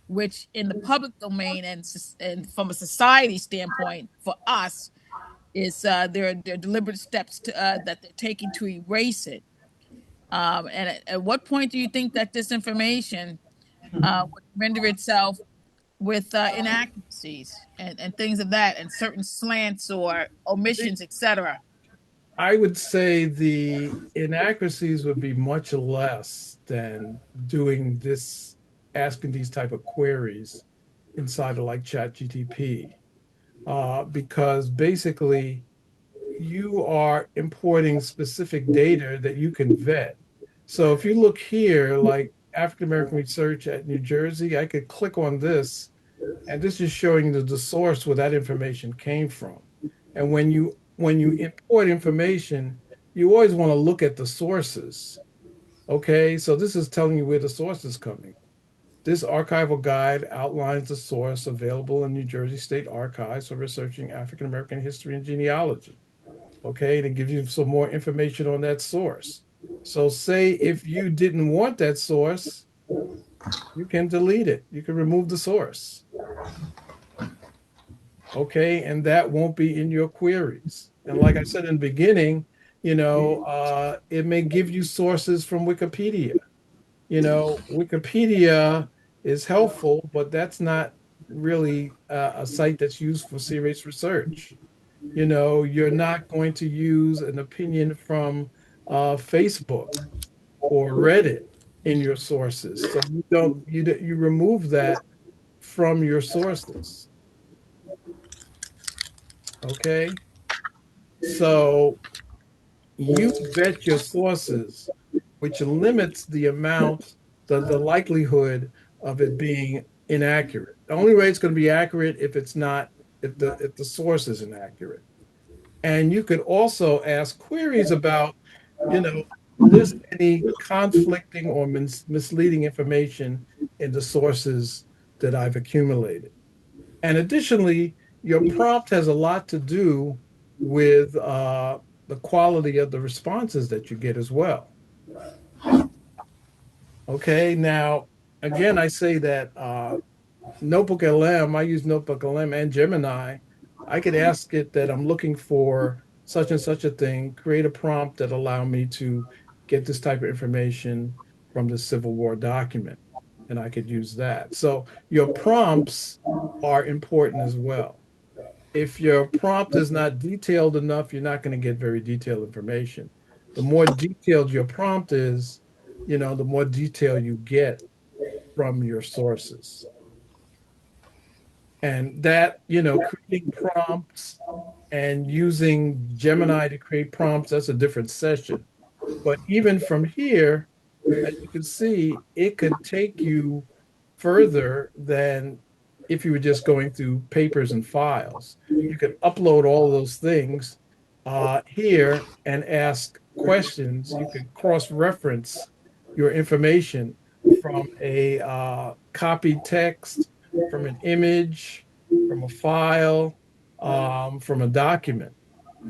which in the public domain and from a society standpoint, for us, is there are deliberate steps that they're taking to erase it. And at what point do you think that this information would render itself with inaccuracies and things of that, and certain slants or omissions, etc.? I would say the inaccuracies would be much less than doing this, asking these type of queries inside of like ChatGTP, because basically you are importing specific data that you can vet. So if you look here, like African American Research at New Jersey, I could click on this, and this is showing the source where that information came from. And when you import information, you always want to look at the sources. Okay, so this is telling you where the source is coming. This archival guide outlines the source available in New Jersey State Archives for researching African American history and genealogy. Okay, and it gives you some more information on that source. So, say if you didn't want that source, you can delete it. You can remove the source. Okay, and that won't be in your queries. And like I said in the beginning, it may give you sources from Wikipedia. Wikipedia is helpful, but that's not really a site that's used for serious research. You're not going to use an opinion from Facebook or Reddit in your sources. So you don't you remove that from your sources. Okay? So you vet your sources, which limits the amount, the likelihood of it being inaccurate. The only way it's going to be accurate if it's not, if the source is inaccurate. And you could also ask queries about, list any conflicting or misleading information in the sources that I've accumulated. And additionally, your prompt has a lot to do with the quality of the responses that you get as well. Okay, now, again, I say that NotebookLM, I use NotebookLM and Gemini. I could ask it that I'm looking for such and such a thing, create a prompt that allow me to get this type of information from the Civil War document, and I could use that. So your prompts are important as well. If your prompt is not detailed enough, you're not going to get very detailed information. The more detailed your prompt is, the more detail you get from your sources. And that, creating prompts and using Gemini to create prompts, that's a different session. But even from here, as you can see, it could take you further than if you were just going through papers and files. You could upload all of those things here and ask questions. You could cross-reference your information from a copied text, from an image, from a file, from a document,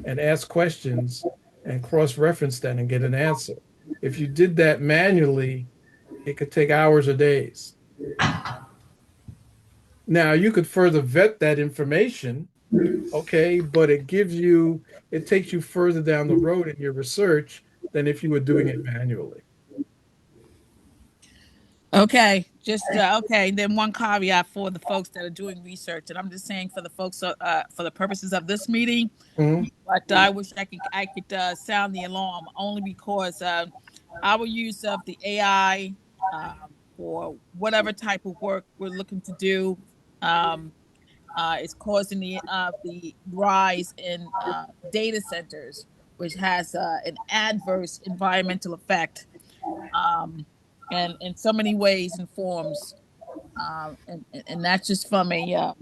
and ask questions and cross-reference that and get an answer. If you did that manually, it could take hours or days. Now, you could further vet that information, okay, but it takes you further down the road in your research than if you were doing it manually. Okay, just okay. Then one caveat for the folks that are doing research, and I'm just saying for the folks for the purposes of this meeting. Mhm. But I wish I could sound the alarm only because our use of the AI for whatever type of work we're looking to do is causing the rise in data centers, which has an adverse environmental effect, and in so many ways and forms, and that's just from a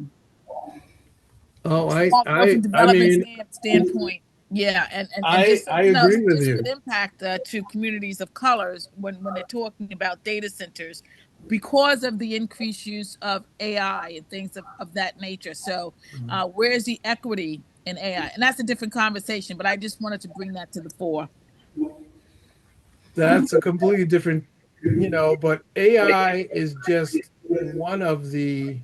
Oh, small growth and I development mean, standpoint. Yeah, and just I something else agree that with this you. could impact to communities of colors when they're talking about data centers because of the increased use of AI and things of that nature. So, where's the equity in AI? And that's a different conversation, but I just wanted to bring that to the fore. That's a completely different, but AI is just one of the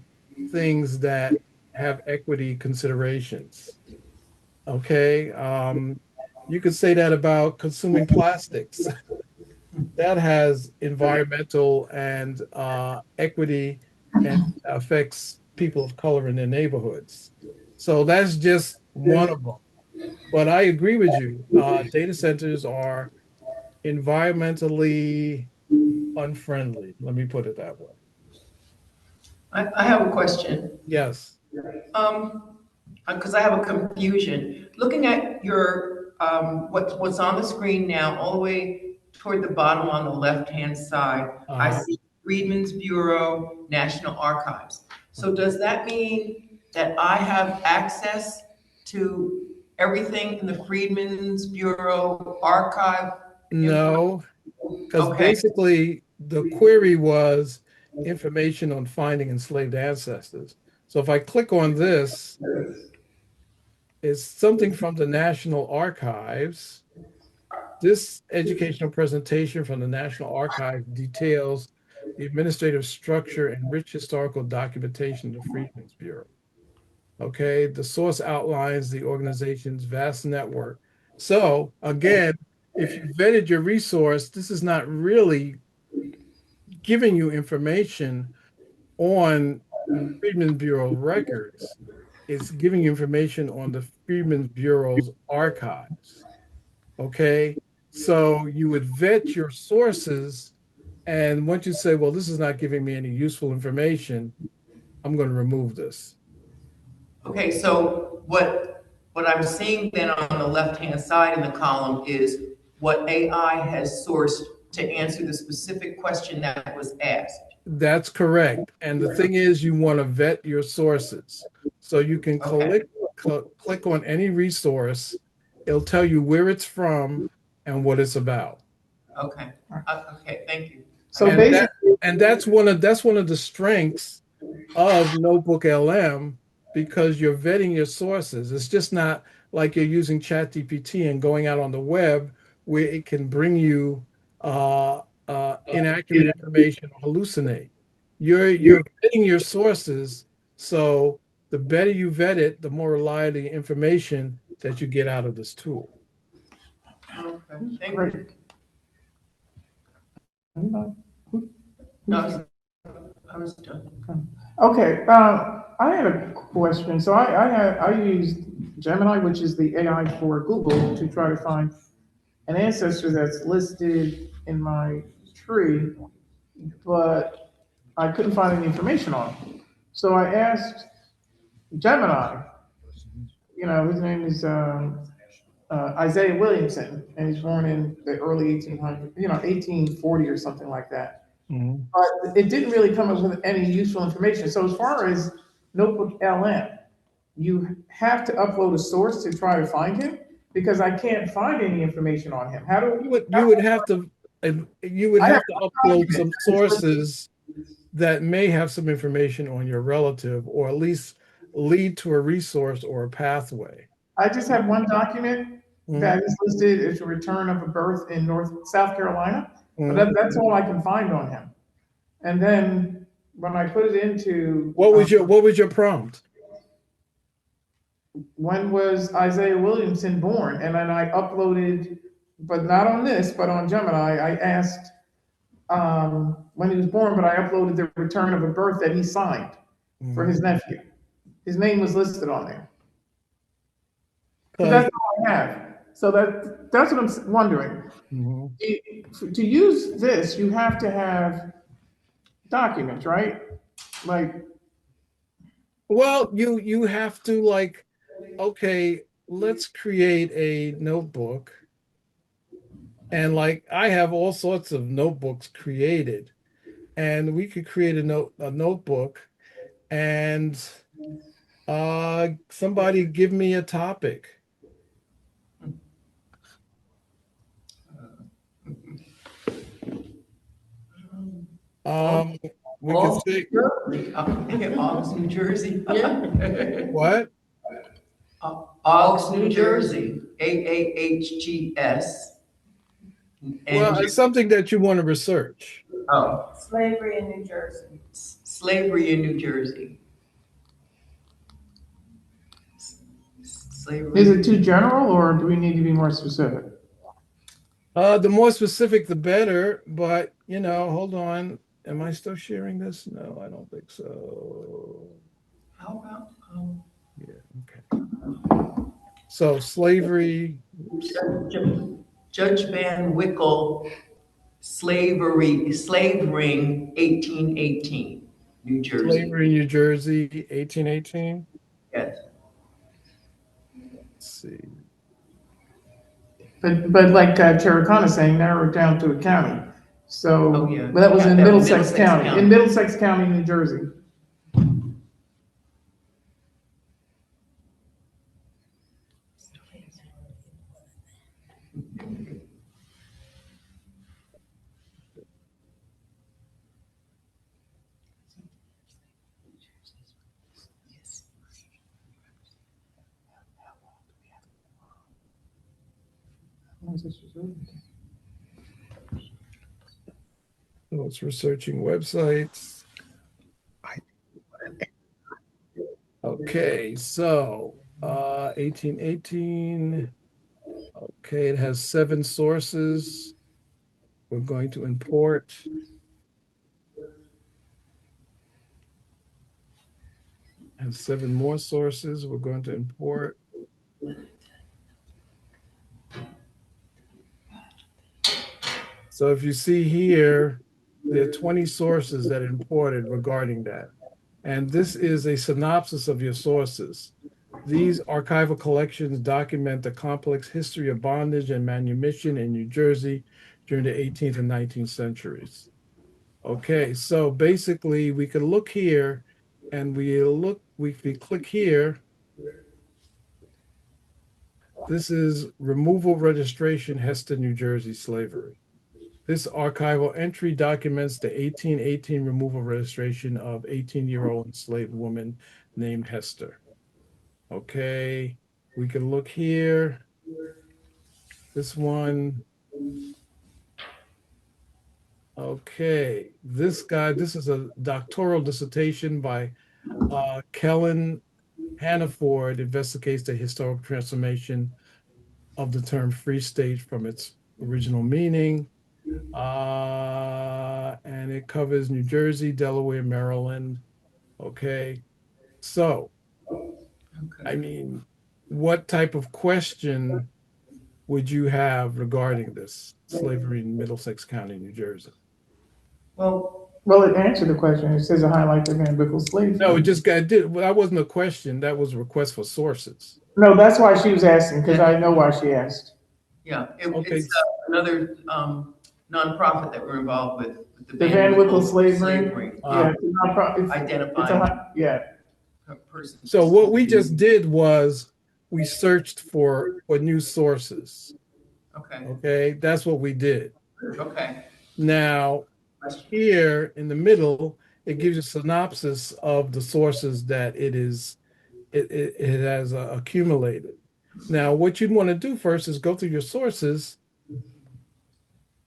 things that have equity considerations. Okay. You could say that about consuming plastics. That has environmental and equity and affects people of color in their neighborhoods. So that's just one of them. But I agree with you. Data centers are environmentally unfriendly. Let me put it that way. I have a question. Yes. Because I have a confusion. Looking at your, what's on the screen now, all the way toward the bottom on the left-hand side, I see Freedmen's Bureau, National Archives. So does that mean that I have access to everything in the Freedmen's Bureau archive? No, because Okay. basically the query was information on finding enslaved ancestors. So if I click on this, it's something from the National Archives. This educational presentation from the National Archives details the administrative structure and rich historical documentation of the Freedmen's Bureau. Okay, the source outlines the organization's vast network. So again, if you vetted your resource, this is not really giving you information on Freedmen's Bureau records. It's giving you information on the Freedmen's Bureau's archives. Okay, so you would vet your sources And once you say, well, this is not giving me any useful information, I'm going to remove this. Okay, so what I'm seeing then on the left-hand side in the column is what AI has sourced to answer the specific question that was asked. That's correct. And the thing is, you want to vet your sources. So you can Okay. click on any resource. It'll tell you where it's from and what it's about. Okay, okay, thank you. So And basically, that's one of the strengths of Notebook LM, because you're vetting your sources. It's just not like you're using ChatGPT and going out on the web where it can bring you inaccurate information or hallucinate. You're vetting your sources, so the better you vet it, the more reliable information that you get out of this tool. Okay, thank great. you. No, I was done. Okay, I had a question. So I used Gemini, which is the AI for Google, to try to find an ancestor that's listed in my tree, but I couldn't find any information on him. So I asked Gemini, his name is Isaiah Williamson, and he's born in the early 1800s, 1840 or something like that. Mhm. But it didn't really come up with any useful information. So as far as Notebook LM, you have to upload a source to try to find him, because I can't find any information on him. How do You would have to I have upload some sources that may have some information on your relative, or at least lead to a resource or a pathway. I just have one document that is listed as a return of a birth in South Carolina, but that's all I can find on him. And then when I put it into What was your prompt? when was Isaiah Williamson born? And then I uploaded, but not on this, but on Gemini, I asked when he was born, but I uploaded the return of a birth that he signed for his nephew. His name was listed on there. So that's all I have. So that's what I'm wondering. To use this, you have to have documents, right? Like, Well, you have to, like, okay, let's create a notebook. And like I have all sorts of notebooks created, and we could create a notebook, and somebody give me a topic. We could say August, New Jersey. Yeah. what? August, New Jersey, AAHGS. Well, it's something that you want to research. Oh, Slavery in New Jersey. slavery in New Jersey. Slavery. is it too general, or do we need to be more specific? The more specific, the better. But hold on. Am I still sharing this? No, I don't think so. How about Yeah. Okay. So slavery. Judge Van Wickle, slavering 1818, New Jersey. Slavery, New Jersey, 1818. Yes. Let's see. But like Cherokee saying, narrow it down to a county. So, Oh, yeah. but that was Yeah, in that was Middlesex County. In Middlesex County, New Jersey. So it's researching websites. Okay, so 1818. Okay, it has 7 sources. We're going to import. And 7 more sources we're going to import. So if you see here, there are 20 sources that are imported regarding that. And this is a synopsis of your sources. These archival collections document the complex history of bondage and manumission in New Jersey during the 18th and 19th centuries. Okay, so basically we could look here and we click here. This is removal registration, Hester, New Jersey, slavery. This archival entry documents the 1818 removal registration of 18-year-old enslaved woman named Hester. Okay, we can look here. This one. Okay, this guy, this is a doctoral dissertation by Kellen Hannaford, investigates the historical transformation of the term free state from its original meaning. And it covers New Jersey, Delaware, Maryland. Okay, so, I mean, what type of question would you have regarding this slavery in Middlesex County, New Jersey? Well, it answered the question. It says a highlight the Van Wickle slave. No, it just got did. Well, that wasn't a question. That was a request for sources. No, that's why she was asking, because I know why she asked. Yeah, Okay. it's another nonprofit that we're involved with. The Van Wickle slavery. Yeah, it's a nonprofit. It's Identifying yeah. person. So what we just did was we searched for news sources. Okay. Okay, that's what we did. Okay. Now, here in the middle, it gives you a synopsis of the sources that it has accumulated. Now, what you'd want to do first is go through your sources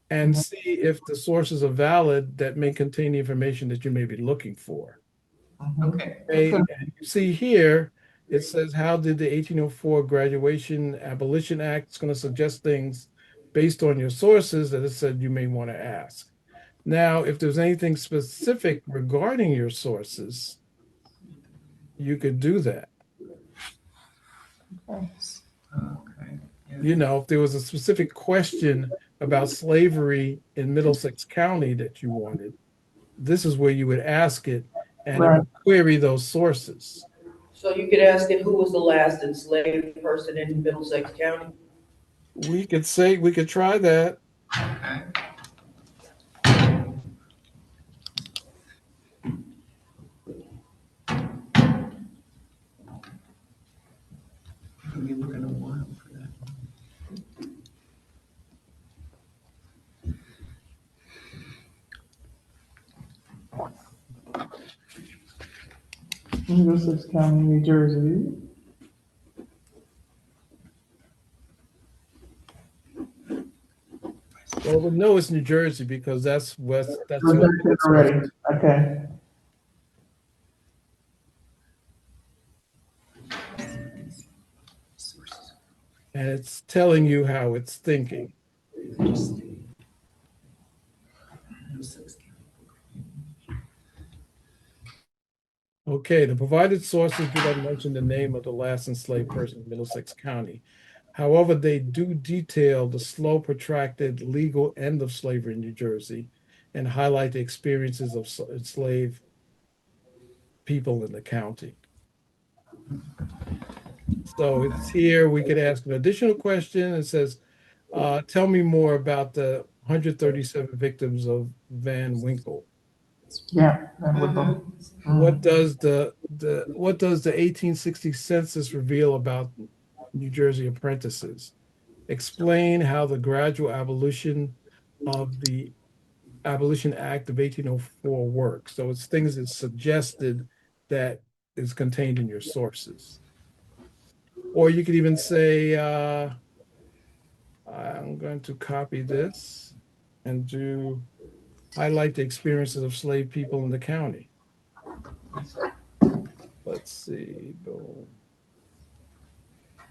and see if the sources are valid that may contain the information that you may be looking for. Okay. And you see here, it says, how did the 1804 Graduation Abolition Act? It's going to suggest things based on your sources that it said you may want to ask. Now, if there's anything specific regarding your sources, you could do that. Okay. Yeah. You know, if there was a specific question about slavery in Middlesex County that you wanted, this is where you would ask it and it would query those sources. So you could ask it, who was the last enslaved person in Middlesex County? We could try that. Okay. We'll be looking a while for that. Middlesex County, New Jersey. Well, we know it's New Jersey because that's west. That's already. Okay. And it's telling you how it's thinking. Okay, the provided sources do not mention the name of the last enslaved person in Middlesex County. However, they do detail the slow, protracted legal end of slavery in New Jersey and highlight the experiences of enslaved people in the county. So it's here, we could ask an additional question. It says, tell me more about the 137 victims of Van Winkle. Yeah, Van Winkle. What does the 1860 census reveal about New Jersey apprentices? Explain how the gradual abolition of the Abolition Act of 1804 works. So it's things that's suggested that is contained in your sources. Or you could even say, I'm going to copy this and highlight the experiences of slave people in the county. Let's see, boom.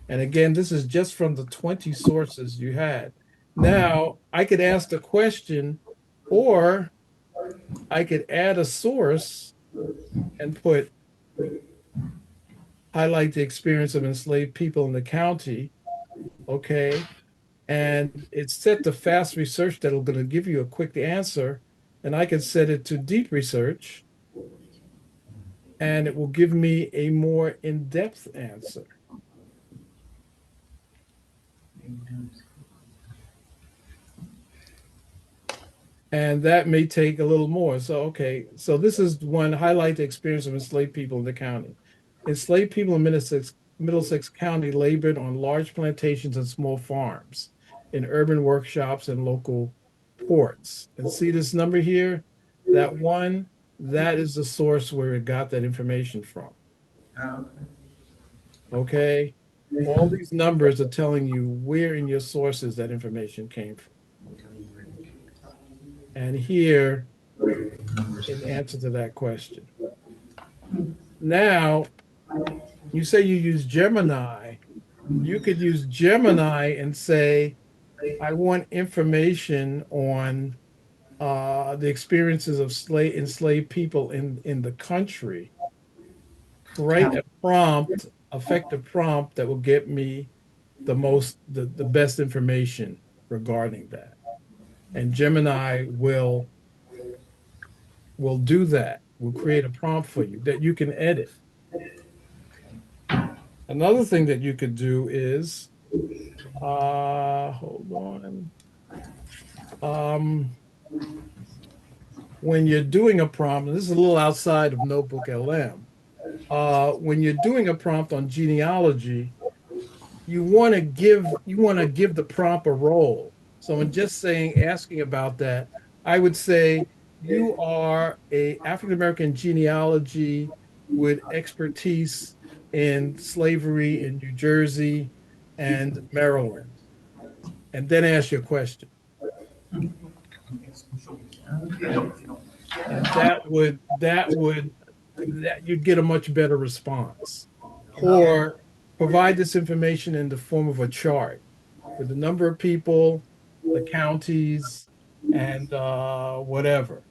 And again, this is just from the 20 sources you had. Now, I could ask the question, or I could add a source and highlight the experience of enslaved people in the county, okay? And it's set to fast research that'll going to give you a quick answer, and I can set it to deep research, and it will give me a more in-depth answer. And that may take a little more. So, okay, so this is one highlight the experience of enslaved people in the county. Enslaved people in Middlesex County labored on large plantations and small farms, in urban workshops and local ports. And see this number here? That one, that is the source where it got that information from. Okay? All these numbers are telling you where in your sources that information came from. And here, in answer to that question. Now, you say you use Gemini. You could use Gemini and say, I want information on the experiences of enslaved people in the country. Write a prompt, effective prompt that will get me the best information regarding that. And Gemini will do that. Will create a prompt for you that you can edit. Another thing that you could do is, hold on. When you're doing a prompt, and this is a little outside of NotebookLM, when you're doing a prompt on genealogy, you want to give the prompt a role. So in just asking about that, I would say you are a African American genealogy with expertise in slavery in New Jersey and Maryland, and then ask your question. And that you'd get a much better response. Or provide this information in the form of a chart with the number of people, the counties, and whatever.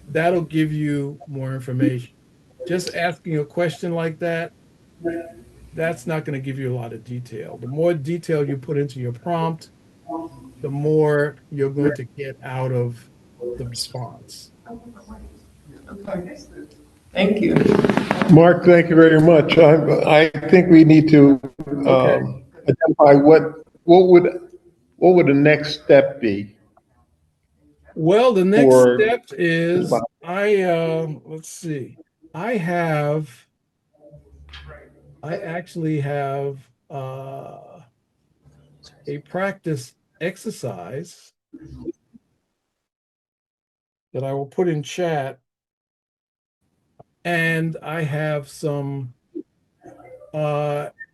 That'll give you more information. Just asking a question like that, that's not going to give you a lot of detail. The more detail you put into your prompt, the more you're going to get out of the response. Thank you. Mark, thank you very much. I think we need to identify what would the next step be? Well, the next step is let's see. I actually have a practice exercise that I will put in chat, and I have some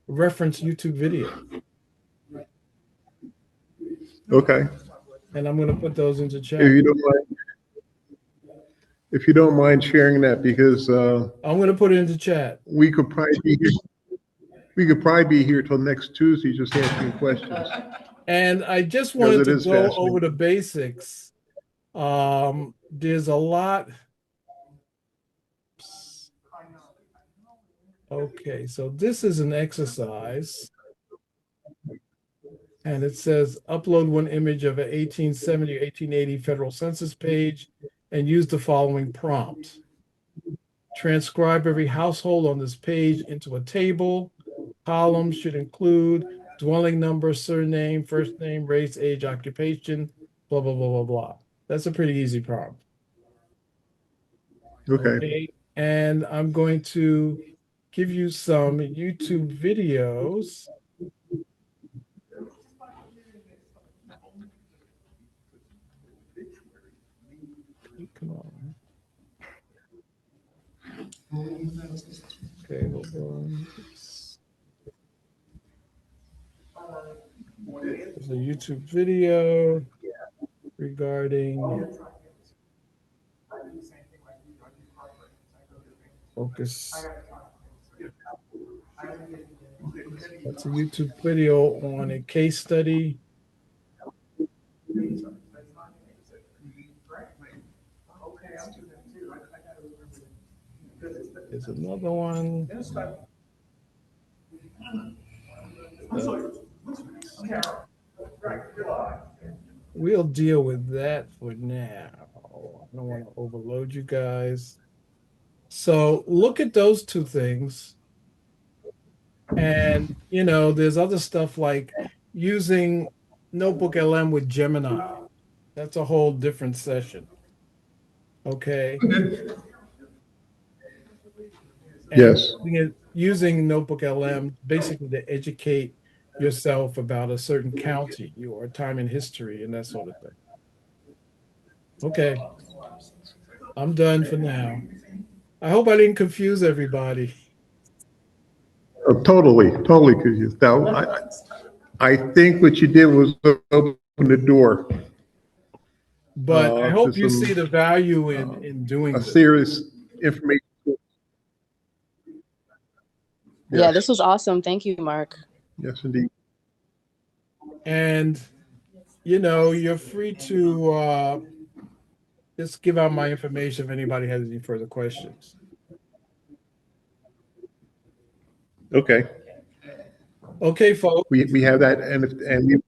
reference YouTube video. Okay. And I'm going to put those into chat. If you don't mind sharing that, because I'm going to put it into chat. We could probably be here till next Tuesday just asking questions. And I just wanted to go over the basics. There's a lot. Okay, so this is an exercise. And it says upload one image of an 1870 or 1880 federal census page and use the following prompt. Transcribe every household on this page into a table. Columns should include dwelling number, surname, first name, race, age, occupation, blah, blah, blah, blah, blah. That's a pretty easy prompt. Okay. And I'm going to give you some YouTube videos. Come on. Okay, hold on. There's a YouTube video regarding focus. That's a YouTube video on a case study. There's another one. We'll deal with that for now. I don't want to overload you guys. So look at those two things. And, there's other stuff like using NotebookLM with Gemini. That's a whole different session. Okay. And Yes. using NotebookLM basically to educate yourself about a certain county or time in history and that sort of thing. Okay. I'm done for now. I hope I didn't confuse everybody. Totally confused. Now, I think what you did was open the door But I to hope you some see the value in doing a this. serious information. Yeah, Yes, this was awesome. Thank you, Mark. yes, indeed. And you're free to just give out my information if anybody has any further questions. Okay, Okay, folks. we have that, and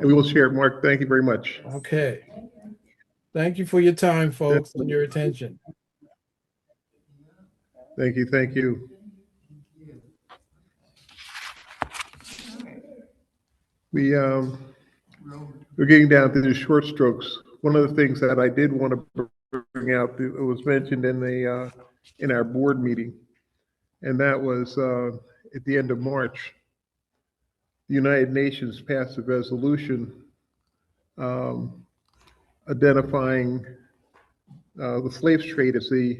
we will share it. Mark, thank you very much. Okay. Thank you for your time, folks, and your attention. Thank you, thank you. We're getting down to the short strokes. One of the things that I did want to bring out, it was mentioned in our board meeting, and that was at the end of March, the United Nations passed a resolution um, identifying the slave trade as the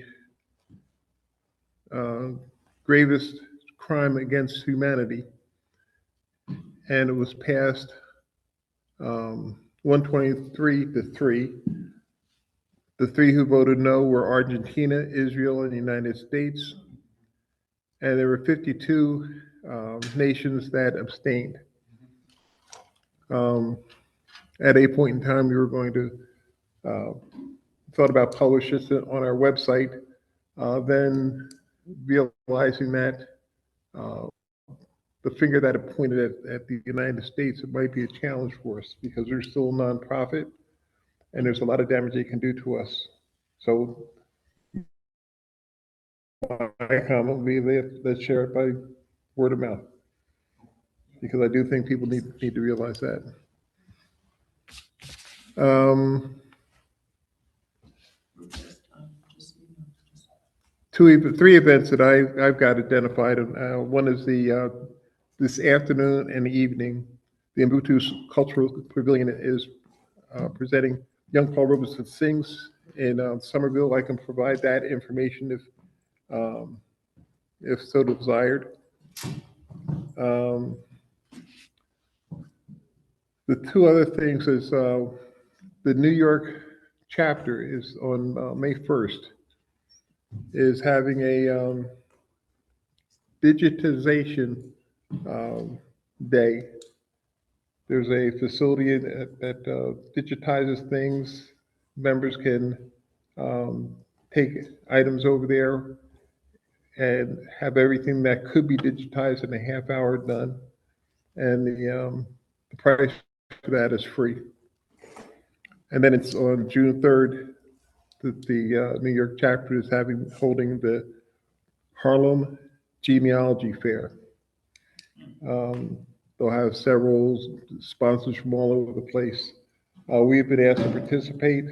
gravest crime against humanity, and it was passed 123 to 3. The 3 who voted no were Argentina, Israel, and the United States. And there were 52 nations that abstained. At a point in time, we were going to thought about publishing this on our website. Then realizing that the finger that it pointed at the United States, it might be a challenge for us because we're still a nonprofit, and there's a lot of damage they can do to us. So my comment would be let's share it by word of mouth, because I do think people need to realize that. Three events that I've got identified. One is this afternoon and evening. The Ubuntu Cultural Pavilion is presenting Young Paul Robeson Sings in Somerville. I can provide that information if so desired. The two other things is the New York chapter is on May 1st, is having a digitization day. There's a facility that digitizes things. Members can take items over there and have everything that could be digitized in a half hour done. And the price for that is free. And then it's on June 3rd that the New York chapter is holding the Harlem Genealogy Fair. They'll have several sponsors from all over the place. We've been asked to participate.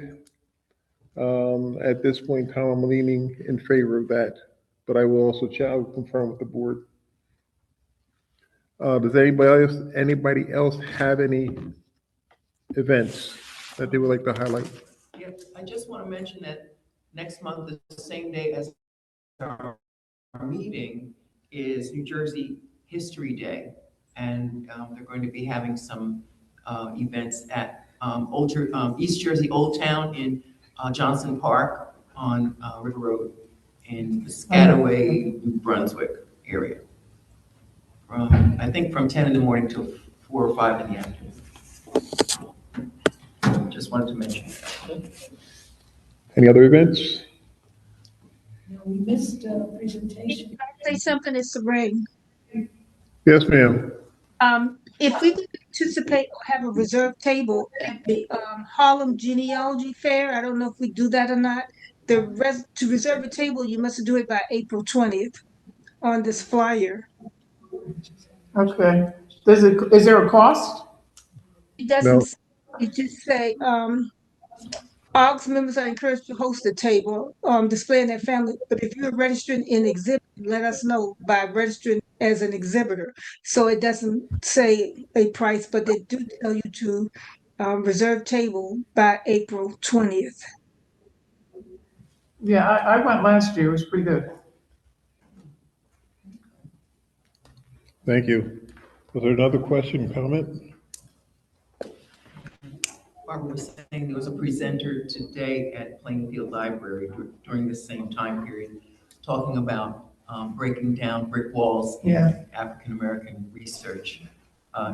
At this point in time, I'm leaning in favor of that, but I will also confirm with the board. Does anybody else have any events that they would like to highlight? Yeah, I just want to mention that next month, the same day as our meeting, is New Jersey History Day. And they're going to be having some events at East Jersey Old Town in Johnson Park on River Road in the Piscataway, New Brunswick area. I think from 10 in the morning till 4 or 5 in the afternoon. Just wanted to mention that. Any other events? No, we missed a presentation. Can I say something, it's Sabrina? Yes, ma'am. If we go participate or have a reserved table at the Harlem Genealogy Fair. I don't know if we do that or not. To reserve a table, you must do it by April 20th on this flyer. Okay. Is there a cost? It doesn't, it just say, AUGS members are encouraged to host a table displaying their family, but if you're registering in exhibit, let us know by registering as an exhibitor. So it doesn't say a price, but they do tell you to reserve table by April 20th. Yeah, I went last year. It was pretty good. Thank you. Was there another question, comment? Barbara was saying there was a presenter today at Plainfield Library during the same time period, talking about breaking down brick walls in Yeah. African-American research,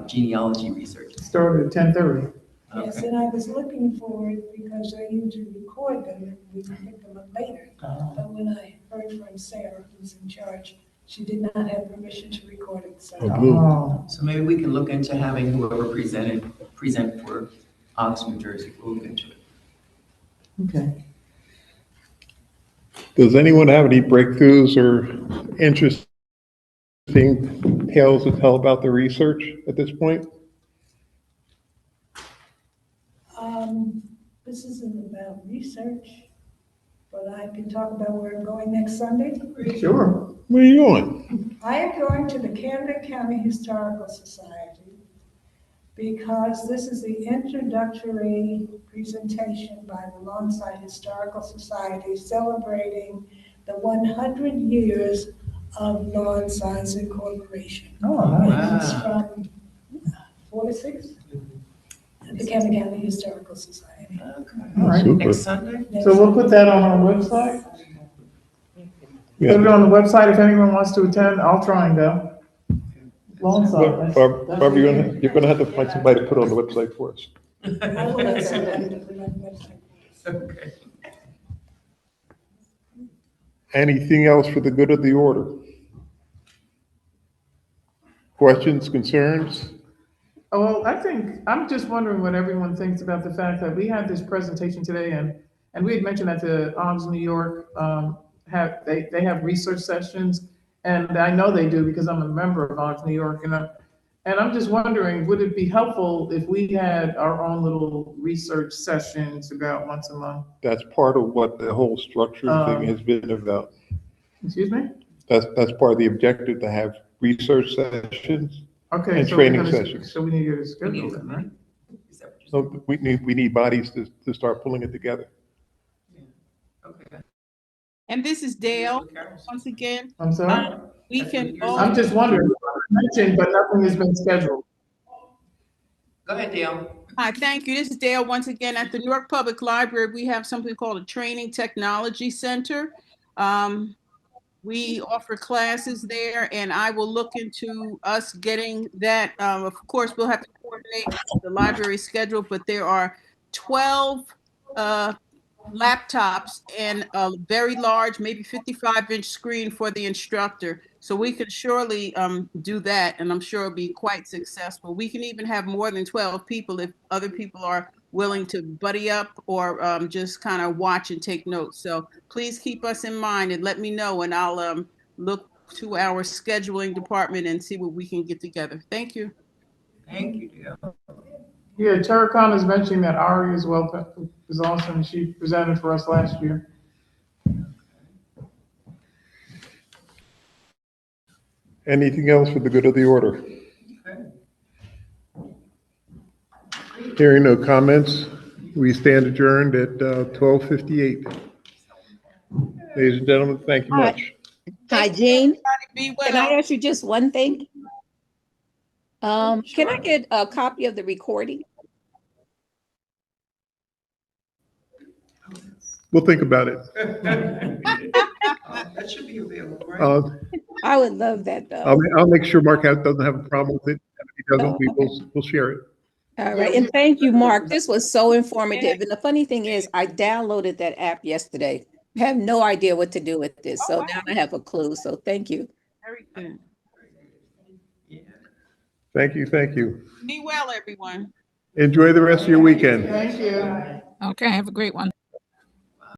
genealogy research. Started at 10:30. Yes, Okay. and I was looking for it because I usually record them and we can pick them up later. But when I heard from Sarah, who's in charge, she did not have permission to record it, so. Oh. So maybe we can look into having whoever present for Oxford, New Jersey. We'll look into it. Okay. Does anyone have any breakthroughs or interesting tales to tell about the research at this point? This isn't about research, but I can talk about where I'm going next Sunday. Sure. Where are you going? I am going to the Camden County Historical Society because this is the introductory presentation by the Lawnside Historical Society celebrating the 100 years of Lawnside Incorporation. Oh, nice. It's from 46, the Camden County Historical Society. Okay. All right. Super. Next Sunday? So we'll put that on our website. Yeah. Put it on the website if anyone wants to attend. I'll try and go. Lawnside. Barbara, you're gonna have to find somebody to put on the website for us. I will let somebody to put on the website. Okay. Anything else for the good of the order? Questions, concerns? Oh, well, I'm just wondering what everyone thinks about the fact that we had this presentation today and we had mentioned that the OMS New York, they have research sessions. And I know they do because I'm a member of OMS New York. And I'm just wondering, would it be helpful if we had our own little research sessions about once a month? That's part of what the whole structure thing has been about. Excuse me? That's part of the objective, to have research sessions Okay. and so we're training gonna- sessions. So we need to get it scheduled then, right? Is that what you're So we need bodies to start pulling it together. saying? Okay. And this is Dale, once again. I'm sorry? We can I'm just wondering, mentioned, but nothing has been scheduled. Go ahead, Dale. Hi, thank you. This is Dale once again. At the New York Public Library, we have something called a Training Technology Center. We offer classes there, and I will look into us getting that. Of course, we'll have to coordinate the library schedule, but there are 12 laptops and a very large, maybe 55-inch screen for the instructor. So we can surely do that, and I'm sure it'll be quite successful. We can even have more than 12 people if other people are willing to buddy up or just kind of watch and take notes. So please keep us in mind and let me know, and I'll look to our scheduling department and see what we can get together. Thank you. Thank you, Dale. Yeah, Tara Khan is mentioning that Ari is awesome. She presented for us last year. Anything else for the good of the order? Okay. Hearing no comments, we stand adjourned at 12:58. Ladies and gentlemen, thank you much. Hi, Jean. Be well. Can I ask you just one thing? Can I get a copy of the recording? We'll think about it. That should be available, right? I would love that though. I'll make sure Mark doesn't have a problem with it. If he doesn't, we'll share it. All right, and thank you, Mark. This was so informative. And the funny thing is, I downloaded that app yesterday. I have no idea what to do with this, so now I have a clue. So thank you. Very good. Yeah. Thank you, thank you. Be well, everyone. Enjoy the rest of your weekend. Thank you. Okay, have a great one.